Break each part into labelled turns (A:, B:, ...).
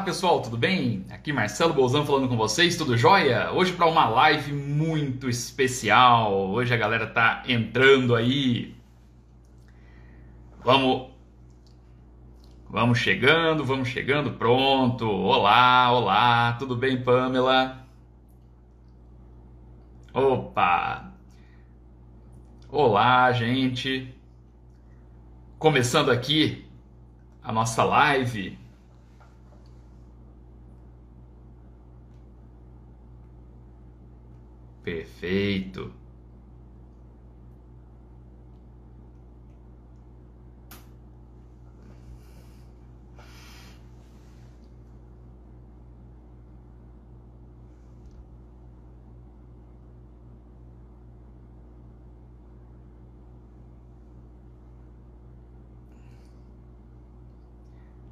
A: pessoal, tudo bem? Aqui Marcelo Bolzan falando com vocês, tudo jóia? Hoje para uma live muito especial. Hoje a galera tá entrando aí. Vamos, vamos chegando. Pronto. Olá, olá. Tudo bem, Pamela? Opa. Olá, gente. Começando aqui a nossa live. Perfeito.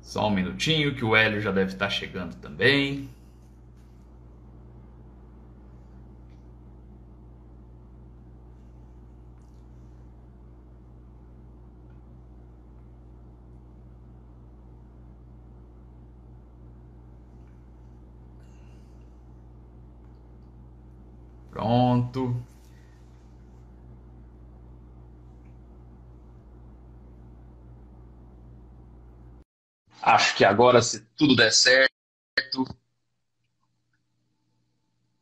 A: Só um minutinho que o Hélio já deve estar chegando também. Pronto. Acho que agora, se tudo der certo,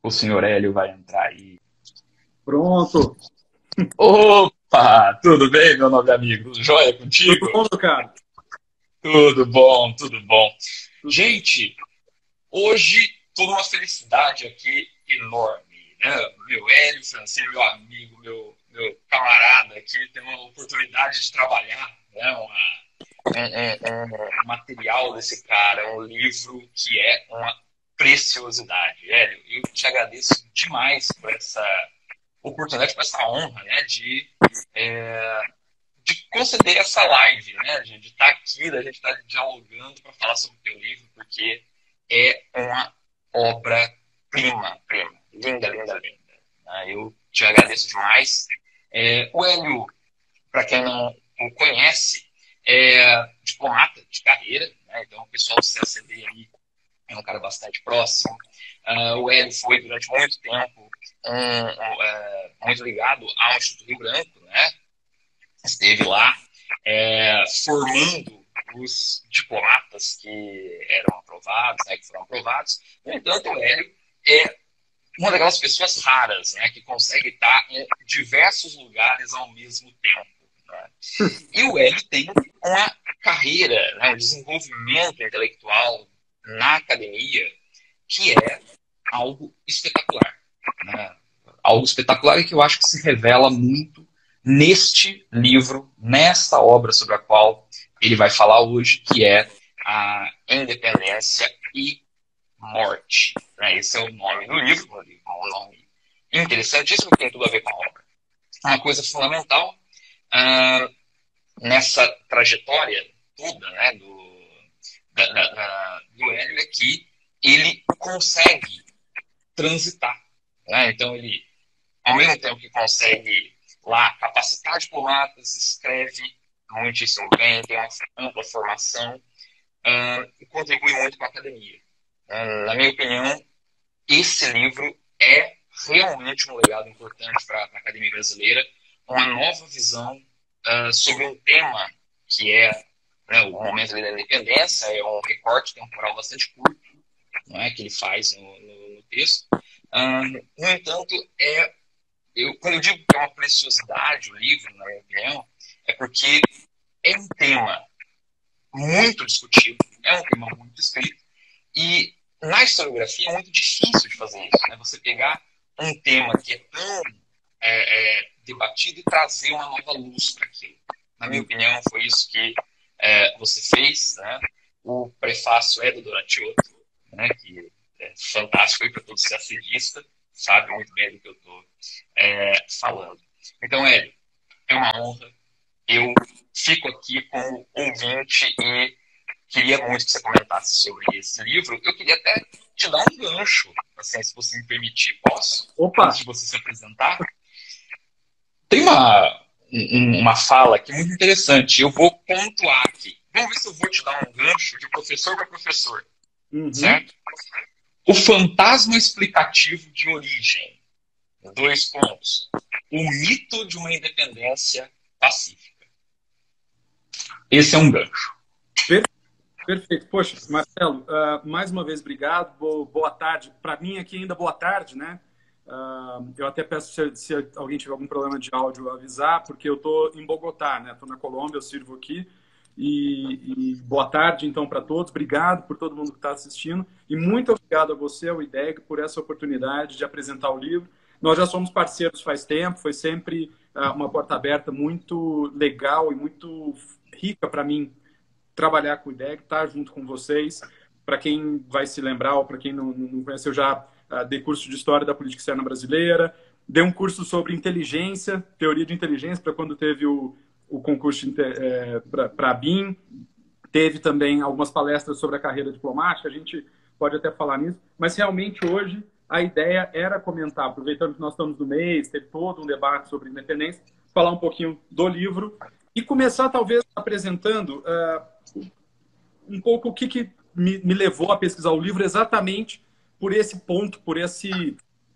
A: o senhor Hélio vai entrar aí.
B: Pronto.
A: Opa! Tudo bem, meu nobre amigo? Joia contigo?
B: Tudo bom, meu cara?
A: Tudo bom, tudo bom. Gente, hoje toda uma felicidade aqui enorme, né? Meu Hélio Francês, meu amigo, meu camarada aqui, tem uma oportunidade de trabalhar, né? Um material desse cara, um livro que é uma preciosidade. Hélio, eu te agradeço demais por essa oportunidade, por essa honra, né? De conceder essa live, né? De estar aqui, da gente estar dialogando para falar sobre o teu livro, porque é uma obra-prima, prima. Linda, linda, linda. Eu te agradeço demais. O Hélio, para quem não o conhece, é diplomata de carreira, né? Então o pessoal do CACD aí é um cara bastante próximo. O Hélio foi durante muito tempo muito ligado ao Instituto Rio Branco, né? Esteve lá formando os diplomatas que eram aprovados, né, que foram aprovados. No entanto, o Hélio é uma daquelas pessoas raras, né, que consegue estar em diversos lugares ao mesmo tempo. Né? E o Hélio tem uma carreira, né, um desenvolvimento intelectual na academia que é algo espetacular. Né? Algo espetacular e que eu acho que se revela muito neste livro, nesta obra sobre a qual ele vai falar hoje, que é a Independência e Morte. Esse é o nome do livro, um nome interessantíssimo que tem tudo a ver com a obra. Uma coisa fundamental nessa trajetória toda, né, do Hélio é que ele consegue transitar. Né? Então ele, ao mesmo tempo que consegue lá capacitar diplomatas, escreve muitíssimo bem, tem uma ampla formação e contribui muito com a academia. Na minha opinião, esse livro é realmente um legado importante para a academia brasileira, uma nova visão sobre um tema que é, né, o momento da independência, é um recorte temporal bastante curto, não é, que ele faz no texto. No entanto, quando eu digo que é uma preciosidade o livro, na minha opinião, é porque é um tema muito discutido, é um tema muito escrito, e na historiografia é muito difícil de fazer isso. Né? Você pegar um tema que é tão debatido e trazer uma nova luz para aquilo. Na minha opinião, foi isso que você fez. Né? O prefácio é do Doratioto, né? Que é fantástico para todo CACDista, sabe muito bem do que eu estou falando. Então, Hélio, é uma honra. Eu fico aqui como ouvinte e queria muito que você comentasse sobre esse livro. Eu queria até te dar um gancho, assim, se você me permitir. Posso?
B: Opa!
A: Antes de você se apresentar. Tem uma fala aqui muito interessante. Eu vou pontuar aqui. Vamos ver se eu vou te dar um gancho de professor para professor.
B: Uhum.
A: certo? O fantasma explicativo de origem. 2 pontos. O mito de uma independência pacífica. Esse é um gancho.
B: Perfeito. Poxa, Marcelo, mais uma vez, obrigado. Boa tarde. Para mim aqui ainda boa tarde, né? Eu até peço se alguém tiver algum problema de áudio avisar, porque eu estou em Bogotá, né? Estou na Colômbia, eu sirvo aqui. E boa tarde, então, para todos. Obrigado por todo mundo que está assistindo. E muito obrigado a você, ao IDEG, por essa oportunidade de apresentar o livro. Nós já somos parceiros faz tempo, foi sempre uma porta aberta muito legal e muito rica para mim trabalhar com o IDEG, estar junto com vocês. Para quem vai se lembrar, ou para quem não conhece, eu já dei curso de História da Política Externa Brasileira, dei um curso sobre inteligência, teoria de inteligência, para quando teve o concurso para a BIM. Teve também algumas palestras sobre a carreira diplomática, a gente pode até falar nisso, mas realmente hoje a ideia era comentar, aproveitando que nós estamos no mês, teve todo um debate sobre independência, falar um pouquinho do livro e começar talvez apresentando um pouco o que me levou a pesquisar o livro exatamente por esse ponto, por esse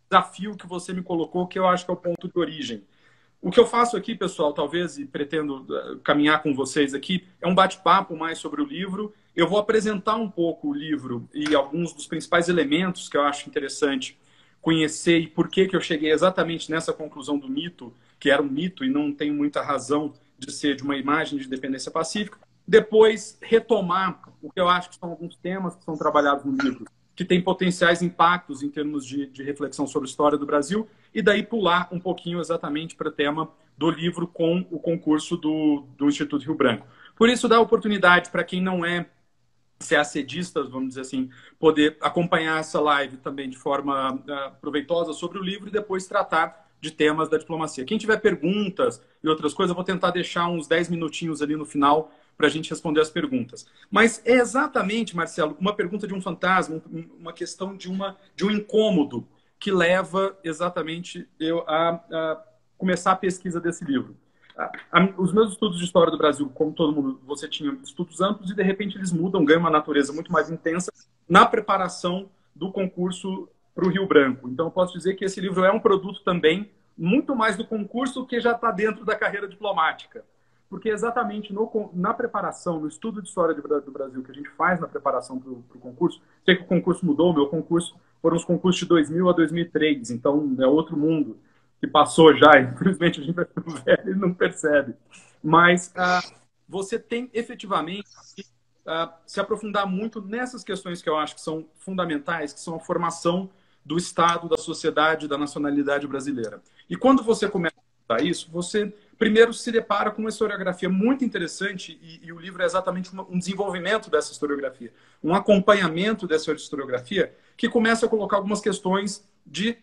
B: desafio que você me colocou, que eu acho que é o ponto de origem. O que eu faço aqui, pessoal, talvez, e pretendo caminhar com vocês aqui, é um bate-papo mais sobre o livro. Eu vou apresentar um pouco o livro e alguns dos principais elementos que eu acho interessante conhecer e por que eu cheguei exatamente nessa conclusão do mito, que era um mito e não tem muita razão de ser de uma imagem de independência pacífica. Depois, retomar o que eu acho que são alguns temas que são trabalhados no livro, que tem potenciais impactos em termos de reflexão sobre a história do Brasil, e daí pular um pouquinho exatamente para o tema do livro com o concurso do Instituto Rio Branco. Por isso, dá oportunidade para quem não é CACDista, vamos dizer assim, poder acompanhar essa live também de forma proveitosa sobre o livro e depois tratar de temas da diplomacia. Quem tiver perguntas e outras coisas, eu vou tentar deixar uns 10 minutinhos ali no final para a gente responder as perguntas. Mas é exatamente, Marcelo, uma pergunta de um fantasma, uma questão de um incômodo que leva exatamente eu a começar a pesquisa desse livro. Os meus estudos de história do Brasil, como todo mundo, você tinha estudos amplos e de repente eles mudam, ganham uma natureza muito mais intensa na preparação do concurso para o Rio Branco. Então eu posso dizer que esse livro é um produto também muito mais do concurso que já está dentro da carreira diplomática. Porque exatamente na preparação, no estudo de história do Brasil que a gente faz na preparação para o concurso, sei que o concurso mudou, meu concurso foram os concursos de 2000 a 2003, então é outro mundo que passou já, infelizmente a gente vai ficando velho e não percebe. Mas você tem efetivamente se aprofundar muito nessas questões que eu acho que são fundamentais, que são a formação do Estado, da sociedade, da nacionalidade brasileira. E quando você começa a estudar isso, você primeiro se depara com uma historiografia muito interessante e o livro é exatamente um desenvolvimento dessa historiografia, um acompanhamento dessa historiografia que começa a colocar algumas questões de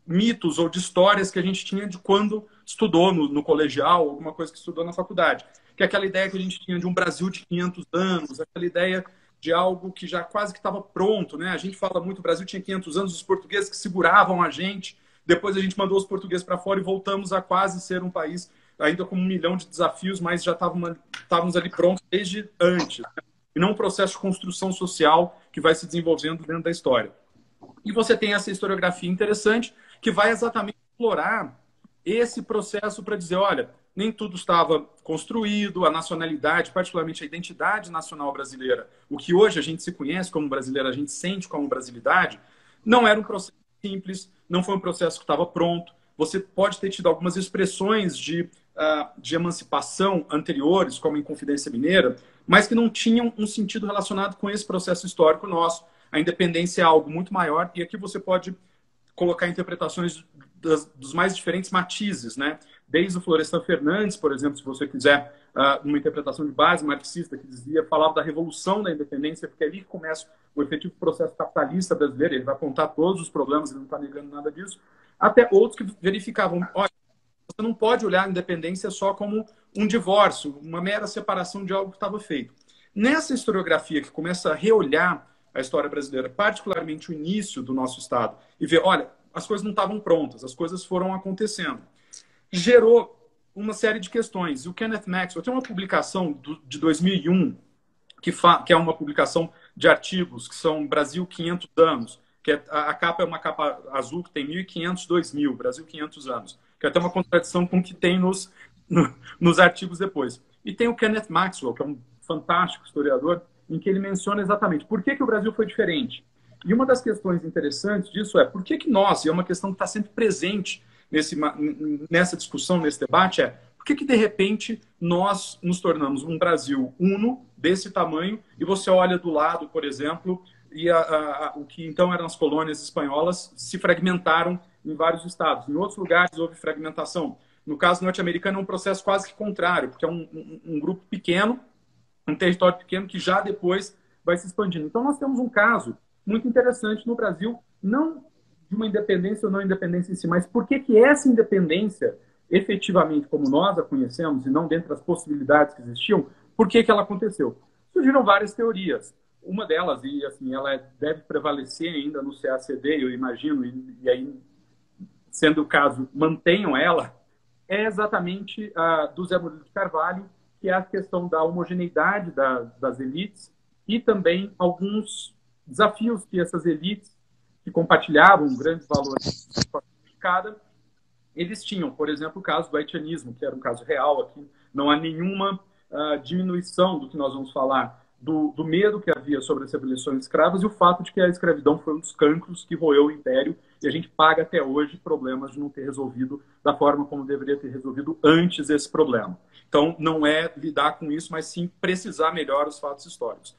B: mitos ou de histórias que a gente tinha de quando estudou no colegial, alguma coisa que estudou na faculdade. Que é aquela ideia que a gente tinha de um Brasil de 500 anos, aquela ideia de algo que já quase que estava pronto, né? A gente fala muito, o Brasil tinha 500 anos, os portugueses que seguravam a gente, depois a gente mandou os portugueses para fora e voltamos a quase ser um país ainda com 1 milhão de desafios, mas já estávamos ali prontos desde antes. Né? E não um processo de construção social que vai se desenvolvendo dentro da história. E você tem essa historiografia interessante que vai exatamente explorar esse processo para dizer, olha, nem tudo estava construído, a nacionalidade, particularmente a identidade nacional brasileira, o que hoje a gente se conhece como brasileiro, a gente sente como brasilidade, não era um processo simples, não foi um processo que estava pronto. Você pode ter tido algumas expressões de emancipação anteriores, como a Inconfidência Mineira, mas que não tinham um sentido relacionado com esse processo histórico nosso. A independência é algo muito maior e aqui você pode colocar interpretações dos mais diferentes matizes, né? Desde o Florestan Fernandes, por exemplo, se você quiser uma interpretação de base marxista que falava da revolução da independência, porque é ali que começa o efetivo processo capitalista brasileiro, ele vai apontar todos os problemas, ele não está negando nada disso, até outros que verificavam, olha, você não pode olhar a independência só como um divórcio, uma mera separação de algo que estava feito. Nessa historiografia que começa a reolhar a história brasileira, particularmente o início do nosso Estado, e ver, olha, as coisas não estavam prontas, as coisas foram acontecendo. Gerou uma série de questões. E o Kenneth Maxwell tem uma publicação de 2001, que é uma publicação de artigos, que são Brasil 500 anos, que a capa é uma capa azul que tem 1.500, 2.000, Brasil 500 anos, que é até uma contradição com o que tem nos artigos depois. E tem o Kenneth Maxwell, que é um fantástico historiador, em que ele menciona exatamente por que o Brasil foi diferente. E uma das questões interessantes disso é por que nós, e é uma questão que está sempre presente nessa discussão, nesse debate, é por que de repente nós nos tornamos um Brasil uno, desse tamanho, e você olha do lado, por exemplo, e o que então eram as colônias espanholas se fragmentaram em vários estados. Em outros lugares houve fragmentação. No caso norte-americano é um processo quase que contrário, porque é um grupo pequeno, um território pequeno que já depois vai se expandindo. Então nós temos um caso muito interessante no Brasil, não de uma independência ou não independência em si, mas por que essa independência, efetivamente como nós a conhecemos, e não dentro das possibilidades que existiam, por que ela aconteceu? Surgiram várias teorias. Uma delas, e assim, ela deve prevalecer ainda no CACD, eu imagino, e aí, sendo o caso, mantenham ela, é exatamente a do Zé Murilo de Carvalho, que é a questão da homogeneidade das elites e também alguns desafios que essas elites, que compartilhavam grandes valores de cada, eles tinham. Por exemplo, o caso do haitianismo, que era um caso real aqui. Não há nenhuma diminuição do que nós vamos falar, do medo que havia sobre as abolições escravas e o fato de que a escravidão foi um dos cancros que roeu o império e a gente paga até hoje problemas de não ter resolvido da forma como deveria ter resolvido antes esse problema. Então, não é lidar com isso, mas sim precisar melhor os fatos históricos.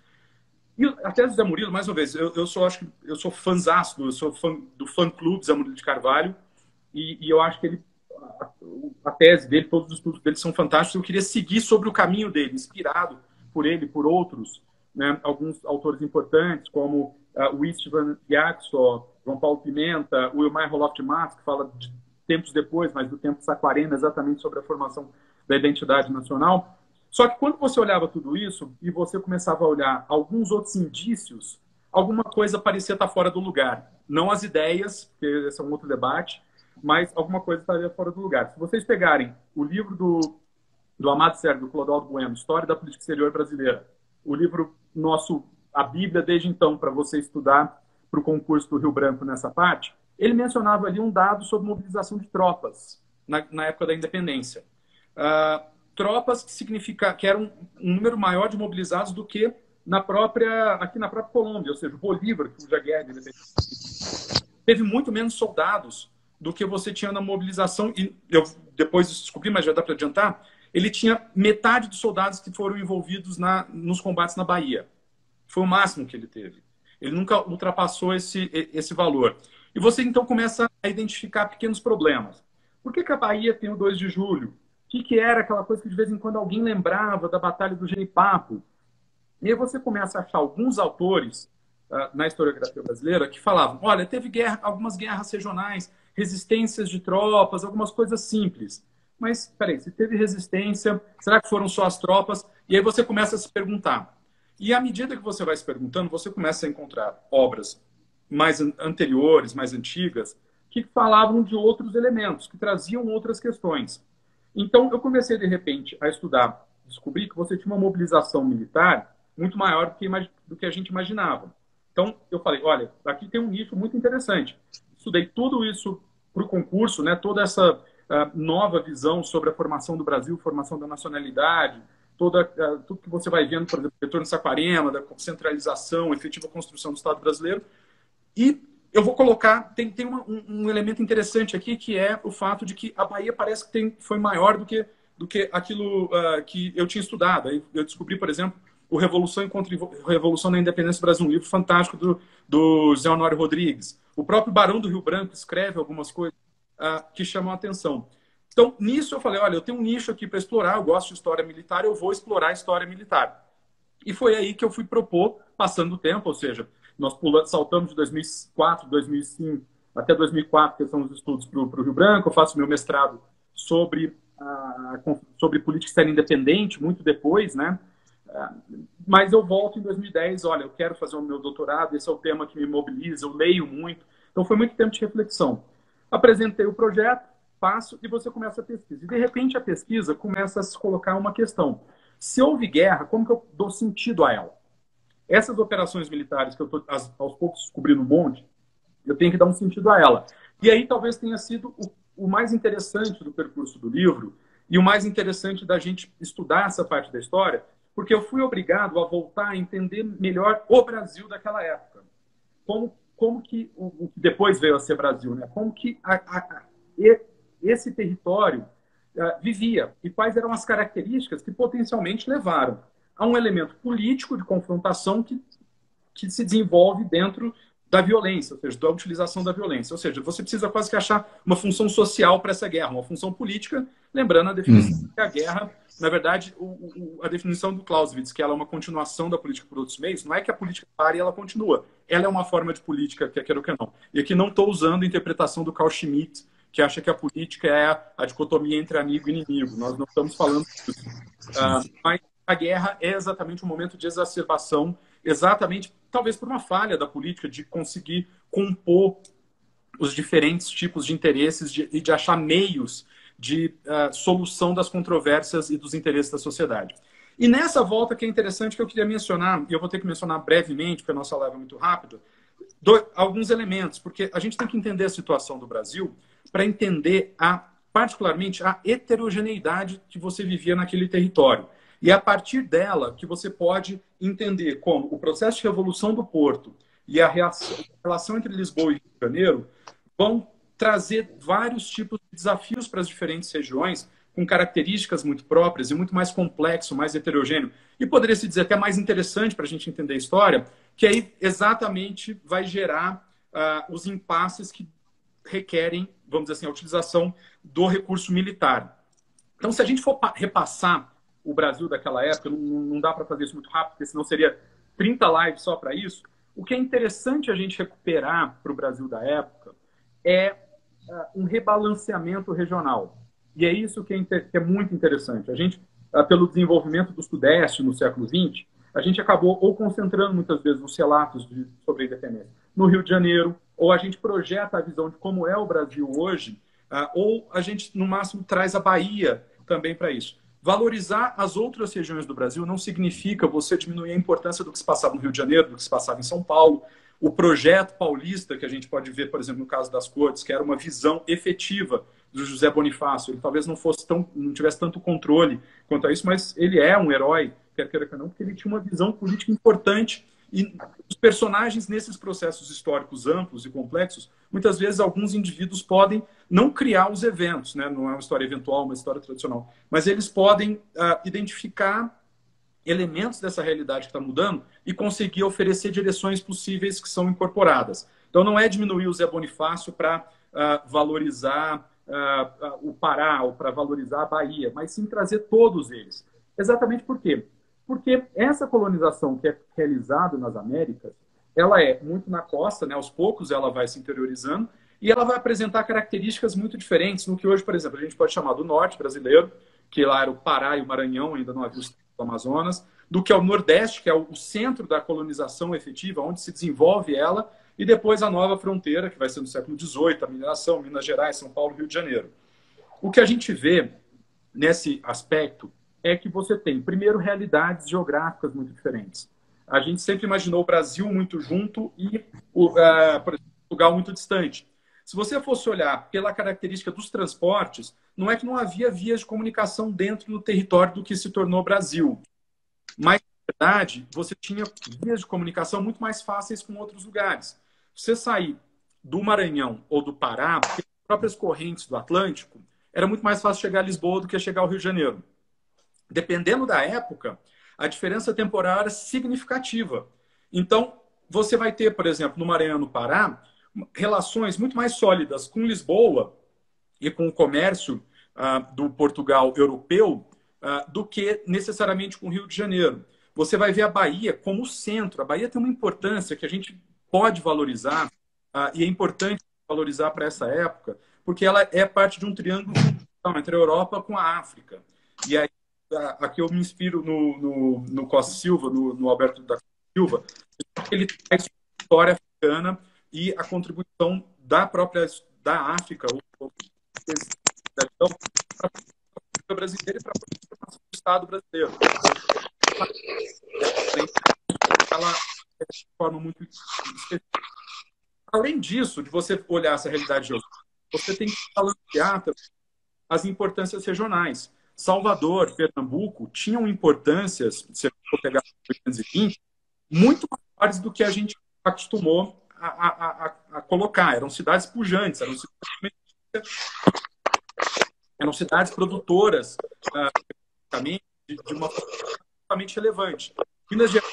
B: E a tese do Zé Murilo, mais uma vez, eu sou fãzaço, eu sou fã do fã-clube Zé Murilo de Carvalho e eu acho que a tese dele, todos os estudos dele são fantásticos. Eu queria seguir sobre o caminho dele, inspirado por ele, por outros, né, alguns autores importantes, como o Istvan Yaxo, João Paulo Pimenta, o Wilmar Roloff de Matos, que fala de tempos depois, mas do tempo saquarema, exatamente sobre a formação da identidade nacional. Só que quando você olhava tudo isso e você começava a olhar alguns outros indícios, alguma coisa parecia estar fora do lugar. Não as ideias, porque esse é um outro debate, mas alguma coisa estaria fora do lugar. Se vocês pegarem o livro do Amado Sérgio, do Clodoaldo Bueno, História da Política Exterior Brasileira, o livro nosso, a Bíblia desde então, para você estudar para o concurso do Rio Branco nessa parte, ele mencionava ali um dado sobre mobilização de tropas na época da independência. Tropas que eram um número maior de mobilizados do que aqui na própria Colômbia, ou seja, o Bolívar, que fugiu da guerra, teve muito menos soldados do que você tinha na mobilização, e eu depois descobri, mas já dá para adiantar, ele tinha metade dos soldados que foram envolvidos nos combates na Bahia. Foi o máximo que ele teve. Ele nunca ultrapassou esse valor. E você então começa a identificar pequenos problemas. Por que a Bahia tem o 2 de julho? O que era aquela coisa que de vez em quando alguém lembrava da Batalha do Genipapo? E aí você começa a achar alguns autores na historiografia brasileira que falavam, olha, teve algumas guerras regionais, resistências de tropas, algumas coisas simples. Mas, peraí, se teve resistência, será que foram só as tropas? E aí você começa a se perguntar. E à medida que você vai se perguntando, você começa a encontrar obras mais anteriores, mais antigas, que falavam de outros elementos, que traziam outras questões. Então, eu comecei, de repente, a estudar, descobri que você tinha uma mobilização militar muito maior do que a gente imaginava. Então, eu falei, olha, aqui tem um nicho muito interessante. Estudei tudo isso para o concurso, né, toda essa nova visão sobre a formação do Brasil, formação da nacionalidade, tudo que você vai vendo, por exemplo, o retorno de Saquarema, da centralização, efetiva construção do Estado brasileiro. E eu vou colocar, tem um elemento interessante aqui, que é o fato de que a Bahia parece que foi maior do que aquilo que eu tinha estudado. Aí eu descobri, por exemplo, o Revolução da Independência do Brasil, um livro fantástico do Zé Honório Rodrigues. O próprio Barão do Rio Branco escreve algumas coisas que chamam a atenção. Então, nisso eu falei, olha, eu tenho um nicho aqui para explorar, eu gosto de história militar, eu vou explorar a história militar. E foi aí que eu fui propor, passando o tempo, ou seja, nós saltamos de 2004, 2005 até 2004, que são os estudos para o Rio Branco, eu faço meu mestrado sobre política externa independente, muito depois, né? Mas eu volto em 2010, olha, eu quero fazer o meu doutorado, esse é o tema que me mobiliza, eu leio muito. Então foi muito tempo de reflexão. Apresentei o projeto, passo e você começa a pesquisa. E de repente a pesquisa começa a se colocar uma questão. Se houve guerra, como que eu dou sentido a ela? essas operações militares que eu estou aos poucos descobrindo um monte, eu tenho que dar um sentido a ela. E aí talvez tenha sido o mais interessante do percurso do livro e o mais interessante da gente estudar essa parte da história, porque eu fui obrigado a voltar a entender melhor o Brasil daquela época. Como que o que depois veio a ser Brasil, né? Como que esse território vivia e quais eram as características que potencialmente levaram a um elemento político de confrontação que se desenvolve dentro da violência, ou seja, da utilização da violência. Ou seja, você precisa quase que achar uma função social para essa guerra, uma função política, lembrando a definição que a guerra, na verdade, a definição do Clausewitz, que ela é uma continuação da política por outros meios, não é que a política pare e ela continua. Ela é uma forma de política, quer queira ou quer não. E aqui não estou usando a interpretação do Carl Schmitt, que acha que a política é a dicotomia entre amigo e inimigo. Nós não estamos falando disso. Mas a guerra é exatamente um momento de exacerbação, exatamente, talvez por uma falha da política de conseguir compor os diferentes tipos de interesses e de achar meios de solução das controvérsias e dos interesses da sociedade. E nessa volta que é interessante que eu queria mencionar, e eu vou ter que mencionar brevemente, porque a nossa live é muito rápida, alguns elementos, porque a gente tem que entender a situação do Brasil para entender particularmente a heterogeneidade que você vivia naquele território. E é a partir dela que você pode entender como o processo de revolução do Porto e a relação entre Lisboa e Rio de Janeiro vão trazer vários tipos de desafios para as diferentes regiões, com características muito próprias e muito mais complexo, mais heterogêneo. E poderia-se dizer até mais interessante para a gente entender a história, que aí exatamente vai gerar os impasses que requerem, vamos dizer assim, a utilização do recurso militar. Então, se a gente for repassar o Brasil daquela época, não dá para fazer isso muito rápido, porque senão seria 30 lives só para isso. O que é interessante a gente recuperar para o Brasil da época é um rebalanceamento regional. E é isso que é muito interessante. A gente, pelo desenvolvimento do Sudeste no século XX, a gente acabou ou concentrando muitas vezes os relatos sobre a independência no Rio de Janeiro, ou a gente projeta a visão de como é o Brasil hoje, ou a gente, no máximo, traz a Bahia também para isso. Valorizar as outras regiões do Brasil não significa você diminuir a importância do que se passava no Rio de Janeiro, do que se passava em São Paulo. O projeto paulista, que a gente pode ver, por exemplo, no caso das Cortes, que era uma visão efetiva do José Bonifácio. Ele talvez não tivesse tanto controle quanto a isso, mas ele é um herói, quer queira que não, porque ele tinha uma visão política importante. E os personagens nesses processos históricos amplos e complexos, muitas vezes alguns indivíduos podem não criar os eventos, né? Não é uma história eventual, uma história tradicional, mas eles podem identificar elementos dessa realidade que está mudando e conseguir oferecer direções possíveis que são incorporadas. Então não é diminuir o Zé Bonifácio para valorizar o Pará ou para valorizar a Bahia, mas sim trazer todos eles. Exatamente por quê? Porque essa colonização que é realizada nas Américas, ela é muito na costa, né? Aos poucos ela vai se interiorizando e ela vai apresentar características muito diferentes no que hoje, por exemplo, a gente pode chamar do norte brasileiro, que lá era o Pará e o Maranhão, ainda não havia o Amazonas, do que é o Nordeste, que é o centro da colonização efetiva, onde se desenvolve ela, e depois a nova fronteira, que vai ser no século XVIII, a mineração, Minas Gerais, São Paulo, Rio de Janeiro. O que a gente vê nesse aspecto é que você tem, primeiro, realidades geográficas muito diferentes. A gente sempre imaginou o Brasil muito junto e, por exemplo, Portugal muito distante. Se você fosse olhar pela característica dos transportes, não é que não havia vias de comunicação dentro do território do que se tornou Brasil. Mas, na verdade, você tinha vias de comunicação muito mais fáceis com outros lugares. Você sair do Maranhão ou do Pará, pelas próprias correntes do Atlântico, era muito mais fácil chegar a Lisboa do que chegar ao Rio de Janeiro. Dependendo da época, a diferença temporal era significativa. Então, você vai ter, por exemplo, no Maranhão e no Pará, relações muito mais sólidas com Lisboa e com o comércio do Portugal europeu do que necessariamente com o Rio de Janeiro. Você vai ver a Bahia como centro. A Bahia tem uma importância que a gente pode valorizar e é importante valorizar para essa época, porque ela é parte de um triângulo entre a Europa com a África. E aí, aqui eu me inspiro no Costa Silva, no Alberto da Costa Silva, ele traz a história africana e a contribuição da África, para a política brasileira e para a formação do Estado brasileiro. ela é de forma muito específica. Além disso, de você olhar essa realidade geográfica, você tem que balancear as importâncias regionais. Salvador, Pernambuco, tinham importâncias, se eu for pegar 1820, muito maiores do que a gente acostumou a colocar. Eram cidades pujantes, eram cidades produtoras de uma forma extremamente relevante. Minas Gerais,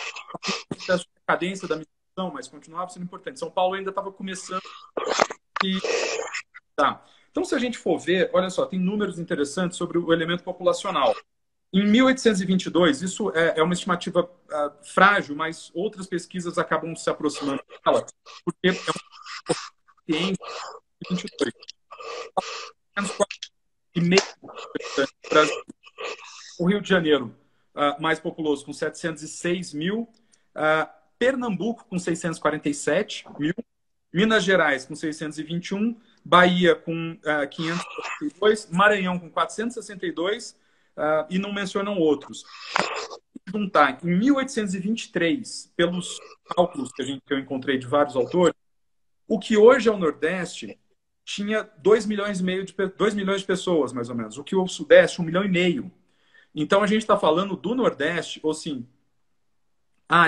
B: um processo de decadência da mineração, mas continuava sendo importante. São Paulo ainda estava começando e tá. Então, se a gente for ver, olha só, tem números interessantes sobre o elemento populacional. Em 1822, isso é uma estimativa frágil, mas outras pesquisas acabam se aproximando dela, porque é uma ciência de 22. E meio o Rio de Janeiro, mais populoso, com 706 mil. Pernambuco, com 647 mil. Minas Gerais, com 621. Bahia, com 562. Maranhão, com 462. E não mencionam outros. Juntar em 1823, pelos cálculos que eu encontrei de vários autores, o que hoje é o Nordeste tinha 2 milhões de pessoas, mais ou menos. O que o Sudeste, 1,5 milhão. Então, a gente está falando do Nordeste, ou sim...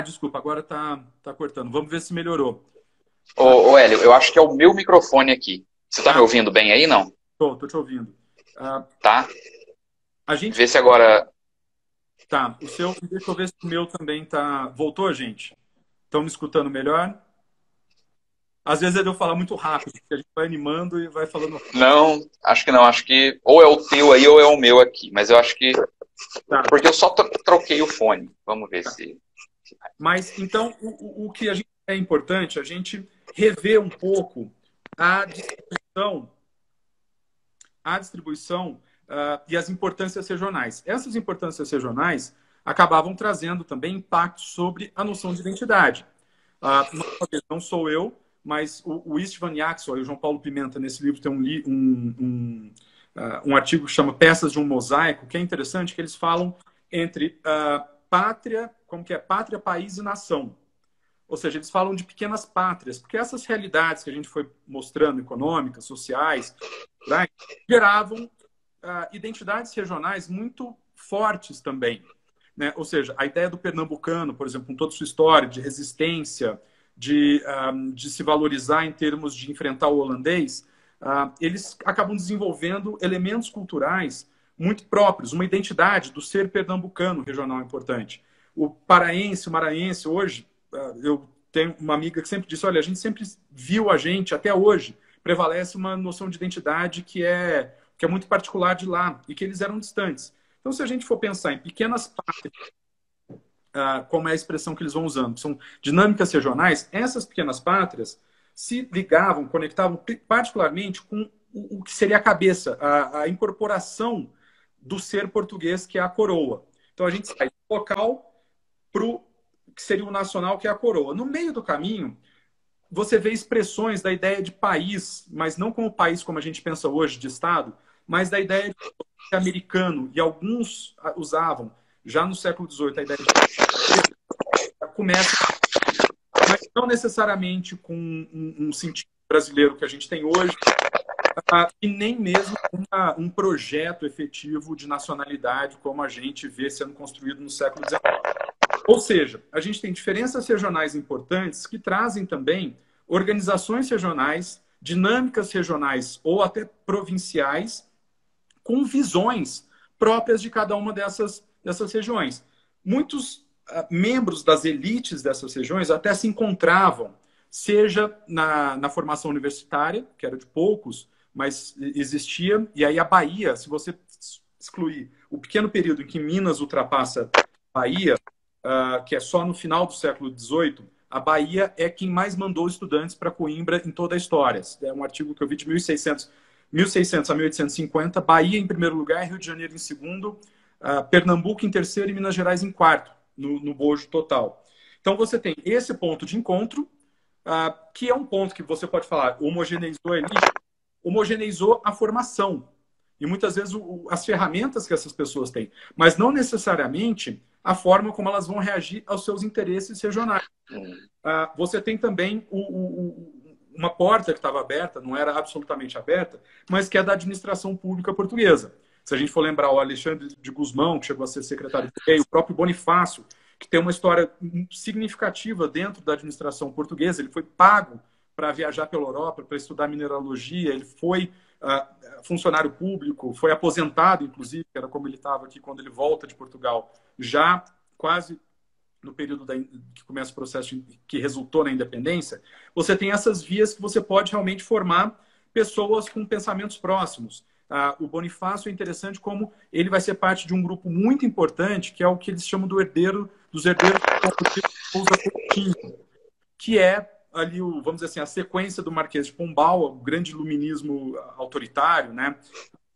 B: desculpa, agora tá cortando. Vamos ver se melhorou.
A: Ô Hélio, eu acho que é o meu microfone aqui. Você está me ouvindo bem aí, não?
B: Tô te ouvindo.
A: Tá.
B: A gente...
A: Vê se agora...
B: Tá, o seu... Deixa eu ver se o meu também tá... Voltou, gente? Estão me escutando melhor? Às vezes é de eu falar muito rápido, porque a gente vai animando e vai falando...
A: Não, acho que não. Acho que ou é o teu aí ou é o meu aqui. Mas eu acho que...
B: Tá.
A: Porque eu só troquei o fone. Vamos ver se...
B: Mas, então, o que é importante, a gente rever um pouco a distribuição e as importâncias regionais. Essas importâncias regionais acabavam trazendo também impactos sobre a noção de identidade. Não sou eu, mas o Istvan Yaxo e o João Paulo Pimenta, nesse livro, tem um artigo que chama Peças de um Mosaico, que é interessante, que eles falam entre pátria, como que é? Pátria, país e nação. Ou seja, eles falam de pequenas pátrias, porque essas realidades que a gente foi mostrando, econômicas, sociais, geravam identidades regionais muito fortes também. Né? Ou seja, a ideia do pernambucano, por exemplo, com toda a sua história de resistência, de se valorizar em termos de enfrentar o holandês, eles acabam desenvolvendo elementos culturais muito próprios, uma identidade do ser pernambucano regional importante. O paraense, o maranhense, hoje, eu tenho uma amiga que sempre disse, olha, a gente sempre viu a gente, até hoje, prevalece uma noção de identidade que é muito particular de lá, e que eles eram distantes. Então, se a gente for pensar em pequenas pátrias, como é a expressão que eles vão usando, que são dinâmicas regionais, essas pequenas pátrias se ligavam, conectavam particularmente com o que seria a cabeça, a incorporação do ser português, que é a coroa. Então, a gente sai do local para o que seria o nacional, que é a coroa. No meio do caminho, você vê expressões da ideia de país, mas não como país como a gente pensa hoje, de Estado, mas da ideia de americano. E alguns usavam, já no século XVIII, a ideia de começa, mas não necessariamente com um sentido brasileiro que a gente tem hoje, e nem mesmo um projeto efetivo de nacionalidade como a gente vê sendo construído no século XIX. Ou seja, a gente tem diferenças regionais importantes que trazem também organizações regionais, dinâmicas regionais ou até provinciais, com visões próprias de cada uma dessas regiões. Muitos membros das elites dessas regiões até se encontravam, seja na formação universitária, que era de poucos, mas existia, e aí a Bahia, se você excluir o pequeno período em que Minas ultrapassa a Bahia, que é só no final do século XVIII, a Bahia é quem mais mandou estudantes para Coimbra em toda a história. É um artigo que eu vi de 1600 a 1850, Bahia em primeiro lugar, Rio de Janeiro em segundo, Pernambuco em terceiro e Minas Gerais em quarto, no bojo total. Então você tem esse ponto de encontro, que é um ponto que você pode falar, homogeneizou a formação. E muitas vezes as ferramentas que essas pessoas têm. Mas não necessariamente a forma como elas vão reagir aos seus interesses regionais. Você tem também uma porta que estava aberta, não era absolutamente aberta, mas que é da administração pública portuguesa. Se a gente for lembrar o Alexandre de Gusmão, que chegou a ser secretário de Correio, o próprio Bonifácio, que tem uma história significativa dentro da administração portuguesa, ele foi pago para viajar pela Europa, para estudar mineralogia, ele foi funcionário público, foi aposentado, inclusive, que era como ele estava aqui quando ele volta de Portugal, já quase no período que começa o processo que resultou na independência. Você tem essas vias que você pode realmente formar pessoas com pensamentos próximos. O Bonifácio é interessante como ele vai ser parte de um grupo muito importante, que é o que eles chamam dos herdeiros que é ali, vamos dizer assim, a sequência do Marquês de Pombal, o grande iluminismo autoritário, né,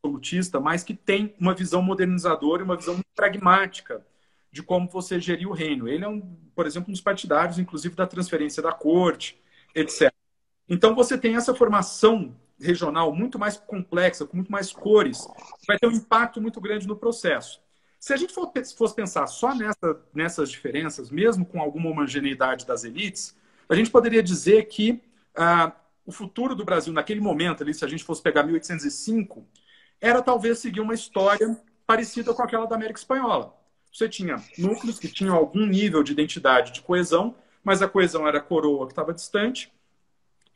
B: absolutista, mas que tem uma visão modernizadora e uma visão muito pragmática de como você gerir o reino. Ele é, por exemplo, um dos partidários, inclusive, da transferência da corte, etc. Então, você tem essa formação regional muito mais complexa, com muito mais cores, vai ter um impacto muito grande no processo. Se a gente fosse pensar só nessas diferenças, mesmo com alguma homogeneidade das elites, a gente poderia dizer que o futuro do Brasil, naquele momento, ali, se a gente fosse pegar 1805, era talvez seguir uma história parecida com aquela da América Espanhola. Você tinha núcleos que tinham algum nível de identidade, de coesão, mas a coesão era a coroa que estava distante,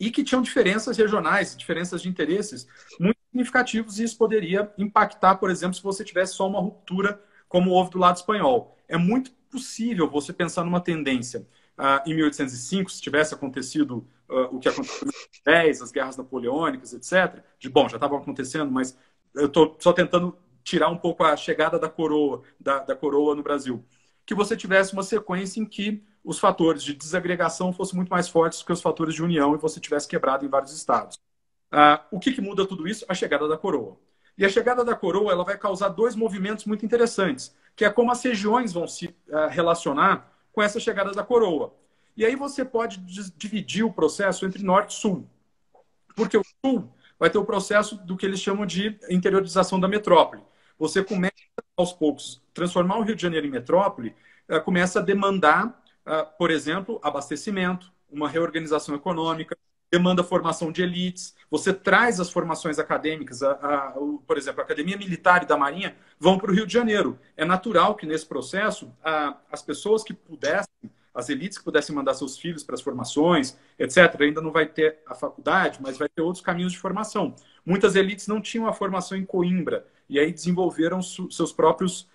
B: e que tinham diferenças regionais, diferenças de interesses muito significativos, e isso poderia impactar, por exemplo, se você tivesse só uma ruptura como houve do lado espanhol. É muito possível você pensar numa tendência em 1805, se tivesse acontecido o que aconteceu em 1810, as guerras napoleônicas, etc. Bom, já estavam acontecendo, mas eu estou só tentando tirar um pouco a chegada da coroa, da coroa no Brasil. Que você tivesse uma sequência em que os fatores de desagregação fossem muito mais fortes que os fatores de união e você tivesse quebrado em vários estados. O que muda tudo isso? A chegada da coroa. E a chegada da coroa ela vai causar dois movimentos muito interessantes, que é como as regiões vão se relacionar com essa chegada da coroa. E aí você pode dividir o processo entre norte e sul. Porque o sul vai ter o processo do que eles chamam de interiorização da metrópole. Você começa, aos poucos, transformar o Rio de Janeiro em metrópole, começa a demandar, por exemplo, abastecimento, uma reorganização econômica, demanda formação de elites. Você traz as formações acadêmicas, por exemplo, a Academia Militar e da Marinha vão para o Rio de Janeiro. É natural que, nesse processo, as pessoas que pudessem, as elites que pudessem mandar seus filhos para as formações, etc., ainda não vai ter a faculdade, mas vai ter outros caminhos de formação. Muitas elites não tinham a formação em Coimbra, e aí desenvolveram suas próprias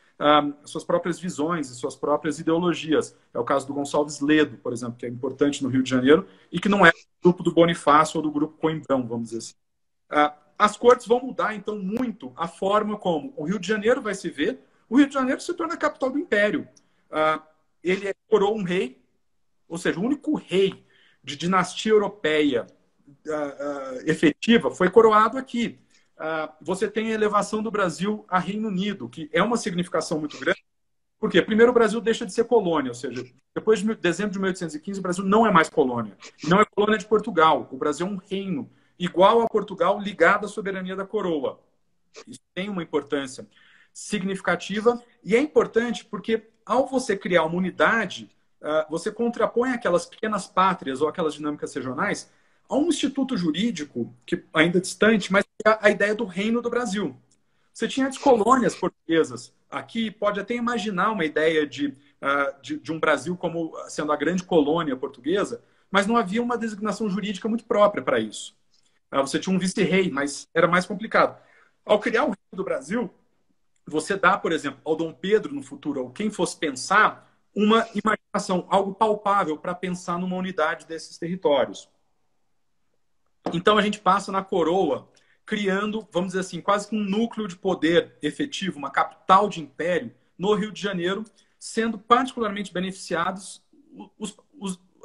B: visões e suas próprias ideologias. É o caso do Gonçalves Ledo, por exemplo, que é importante no Rio de Janeiro, e que não é do grupo do Bonifácio ou do grupo Coimbrão, vamos dizer assim. As cortes vão mudar, então, muito a forma como o Rio de Janeiro vai se ver. O Rio de Janeiro se torna a capital do Império. Ele coroou um rei, ou seja, o único rei de dinastia europeia efetiva foi coroado aqui. Você tem a elevação do Brasil a Reino Unido, que é uma significação muito grande. Por quê? Primeiro, o Brasil deixa de ser colônia, ou seja, depois de dezembro de 1815, o Brasil não é mais colônia. Não é colônia de Portugal. O Brasil é um reino, igual a Portugal, ligado à soberania da coroa. Isso tem uma importância significativa, e é importante porque, ao você criar uma unidade, você contrapõe aquelas pequenas pátrias ou aquelas dinâmicas regionais a um instituto jurídico, que ainda distante, mas a ideia do reino do Brasil. Você tinha as colônias portuguesas. Aqui pode até imaginar uma ideia de um Brasil como sendo a grande colônia portuguesa, mas não havia uma designação jurídica muito própria para isso. Você tinha um vice-rei, mas era mais complicado. Ao criar o reino do Brasil, você dá, por exemplo, ao Dom Pedro no futuro, ou quem fosse pensar, uma imaginação, algo palpável para pensar numa unidade desses territórios. Então a gente passa na coroa, criando, vamos dizer assim, quase que um núcleo de poder efetivo, uma capital de império no Rio de Janeiro, sendo particularmente beneficiados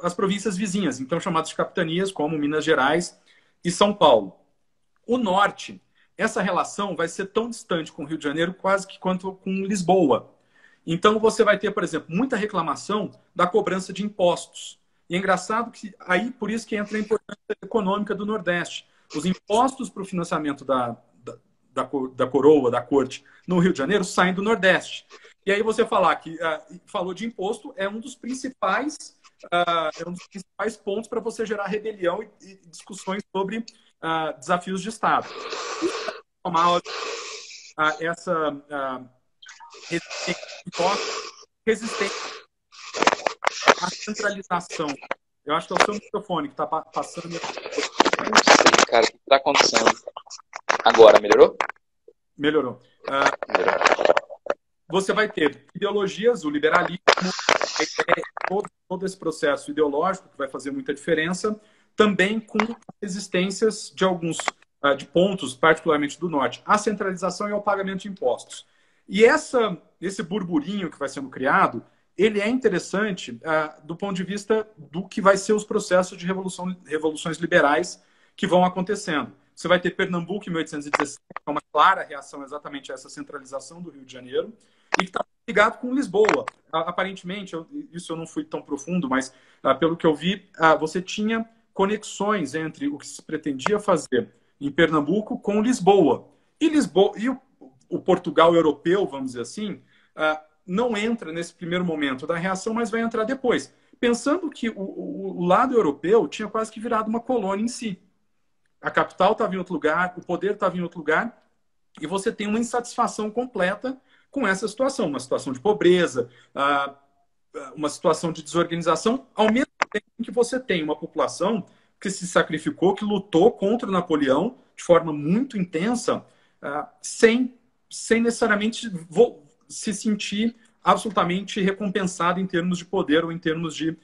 B: as províncias vizinhas, então chamadas de capitanias, como Minas Gerais e São Paulo. O norte, essa relação vai ser tão distante com o Rio de Janeiro quase que quanto com Lisboa. Então você vai ter, por exemplo, muita reclamação da cobrança de impostos. E é engraçado que aí por isso que entra a importância econômica do Nordeste. Os impostos para o financiamento da coroa, da corte, no Rio de Janeiro, saem do Nordeste. E aí você falar que falou de imposto é um dos principais pontos para você gerar rebelião e discussões sobre desafios de Estado. Tomar essa resistência à centralização. Eu acho que é o seu microfone que está passando.
A: Não sei, cara, o que está acontecendo? Agora, melhorou?
B: Melhorou. Você vai ter ideologias, o liberalismo, todo esse processo ideológico que vai fazer muita diferença, também com resistências de alguns de pontos, particularmente do norte, à centralização e ao pagamento de impostos. E esse burburinho que vai sendo criado, ele é interessante do ponto de vista do que vai ser os processos de revoluções liberais que vão acontecendo. Você vai ter Pernambuco em 1817, que é uma clara reação exatamente a essa centralização do Rio de Janeiro, e que está ligado com Lisboa. Aparentemente, isso eu não fui tão profundo, mas pelo que eu vi, você tinha conexões entre o que se pretendia fazer em Pernambuco com Lisboa. E o Portugal europeu, vamos dizer assim, não entra nesse primeiro momento da reação, mas vai entrar depois. Pensando que o lado europeu tinha quase que virado uma colônia em si. A capital estava em outro lugar, o poder estava em outro lugar, e você tem uma insatisfação completa com essa situação, uma situação de pobreza, uma situação de desorganização, ao mesmo tempo que você tem uma população que se sacrificou, que lutou contra Napoleão de forma muito intensa, sem necessariamente se sentir absolutamente recompensado em termos de poder ou em termos de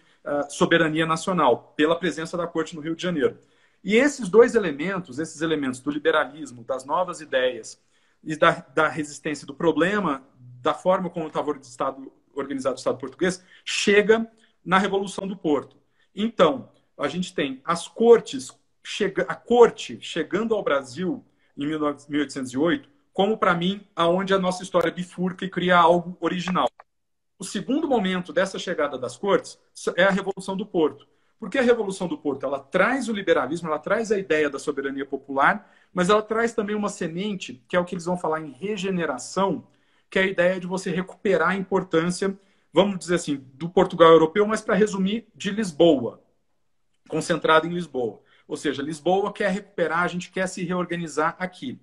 B: soberania nacional, pela presença da corte no Rio de Janeiro. E esses dois elementos, esses elementos do liberalismo, das novas ideias e da resistência do problema, da forma como estava organizado o Estado português, chega na Revolução do Porto. Então, a gente tem as cortes, a corte chegando ao Brasil em 1808, como, para mim, aonde a nossa história bifurca e cria algo original. O segundo momento dessa chegada das cortes é a Revolução do Porto. Porque a Revolução do Porto, ela traz o liberalismo, ela traz a ideia da soberania popular, mas ela traz também uma semente, que é o que eles vão falar em regeneração, que é a ideia de você recuperar a importância, vamos dizer assim, do Portugal europeu, mas para resumir, de Lisboa, concentrado em Lisboa. Ou seja, Lisboa quer recuperar, a gente quer se reorganizar aqui.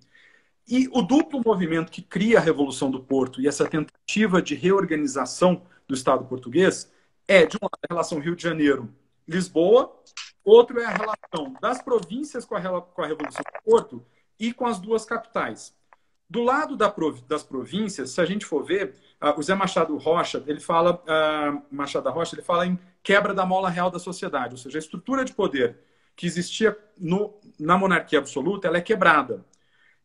B: E o duplo movimento que cria a Revolução do Porto e essa tentativa de reorganização do Estado português é, de um lado, a relação Rio de Janeiro Lisboa, outro é a relação das províncias com a Revolução do Porto e com as duas capitais. Do lado das províncias, se a gente for ver, o Zé Machado Rocha, ele fala em quebra da mola real da sociedade, ou seja, a estrutura de poder que existia na monarquia absoluta, ela é quebrada.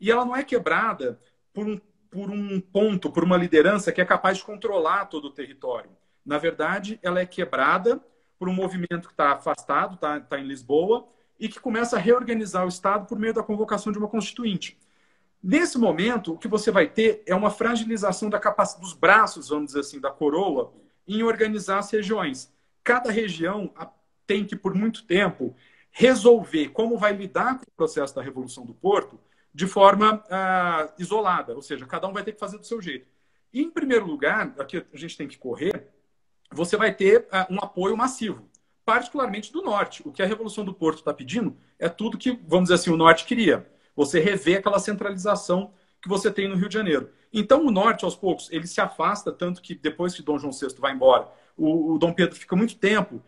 B: E ela não é quebrada por um ponto, por uma liderança que é capaz de controlar todo o território. Na verdade, ela é quebrada por um movimento que está afastado, está em Lisboa, e que começa a reorganizar o Estado por meio da convocação de uma constituinte. Nesse momento, o que você vai ter é uma fragilização da capacidade dos braços, vamos dizer assim, da coroa, em organizar as regiões. Cada região tem que, por muito tempo, resolver como vai lidar com o processo da Revolução do Porto de forma isolada, ou seja, cada um vai ter que fazer do seu jeito. E, em primeiro lugar, aqui a gente tem que correr, você vai ter um apoio massivo, particularmente do Norte. O que a Revolução do Porto está pedindo é tudo que, vamos dizer assim, o Norte queria. Você rever aquela centralização que você tem no Rio de Janeiro. Então, o Norte, aos poucos, ele se afasta, tanto que depois que Dom João VI vai embora, o Dom Pedro fica muito tempo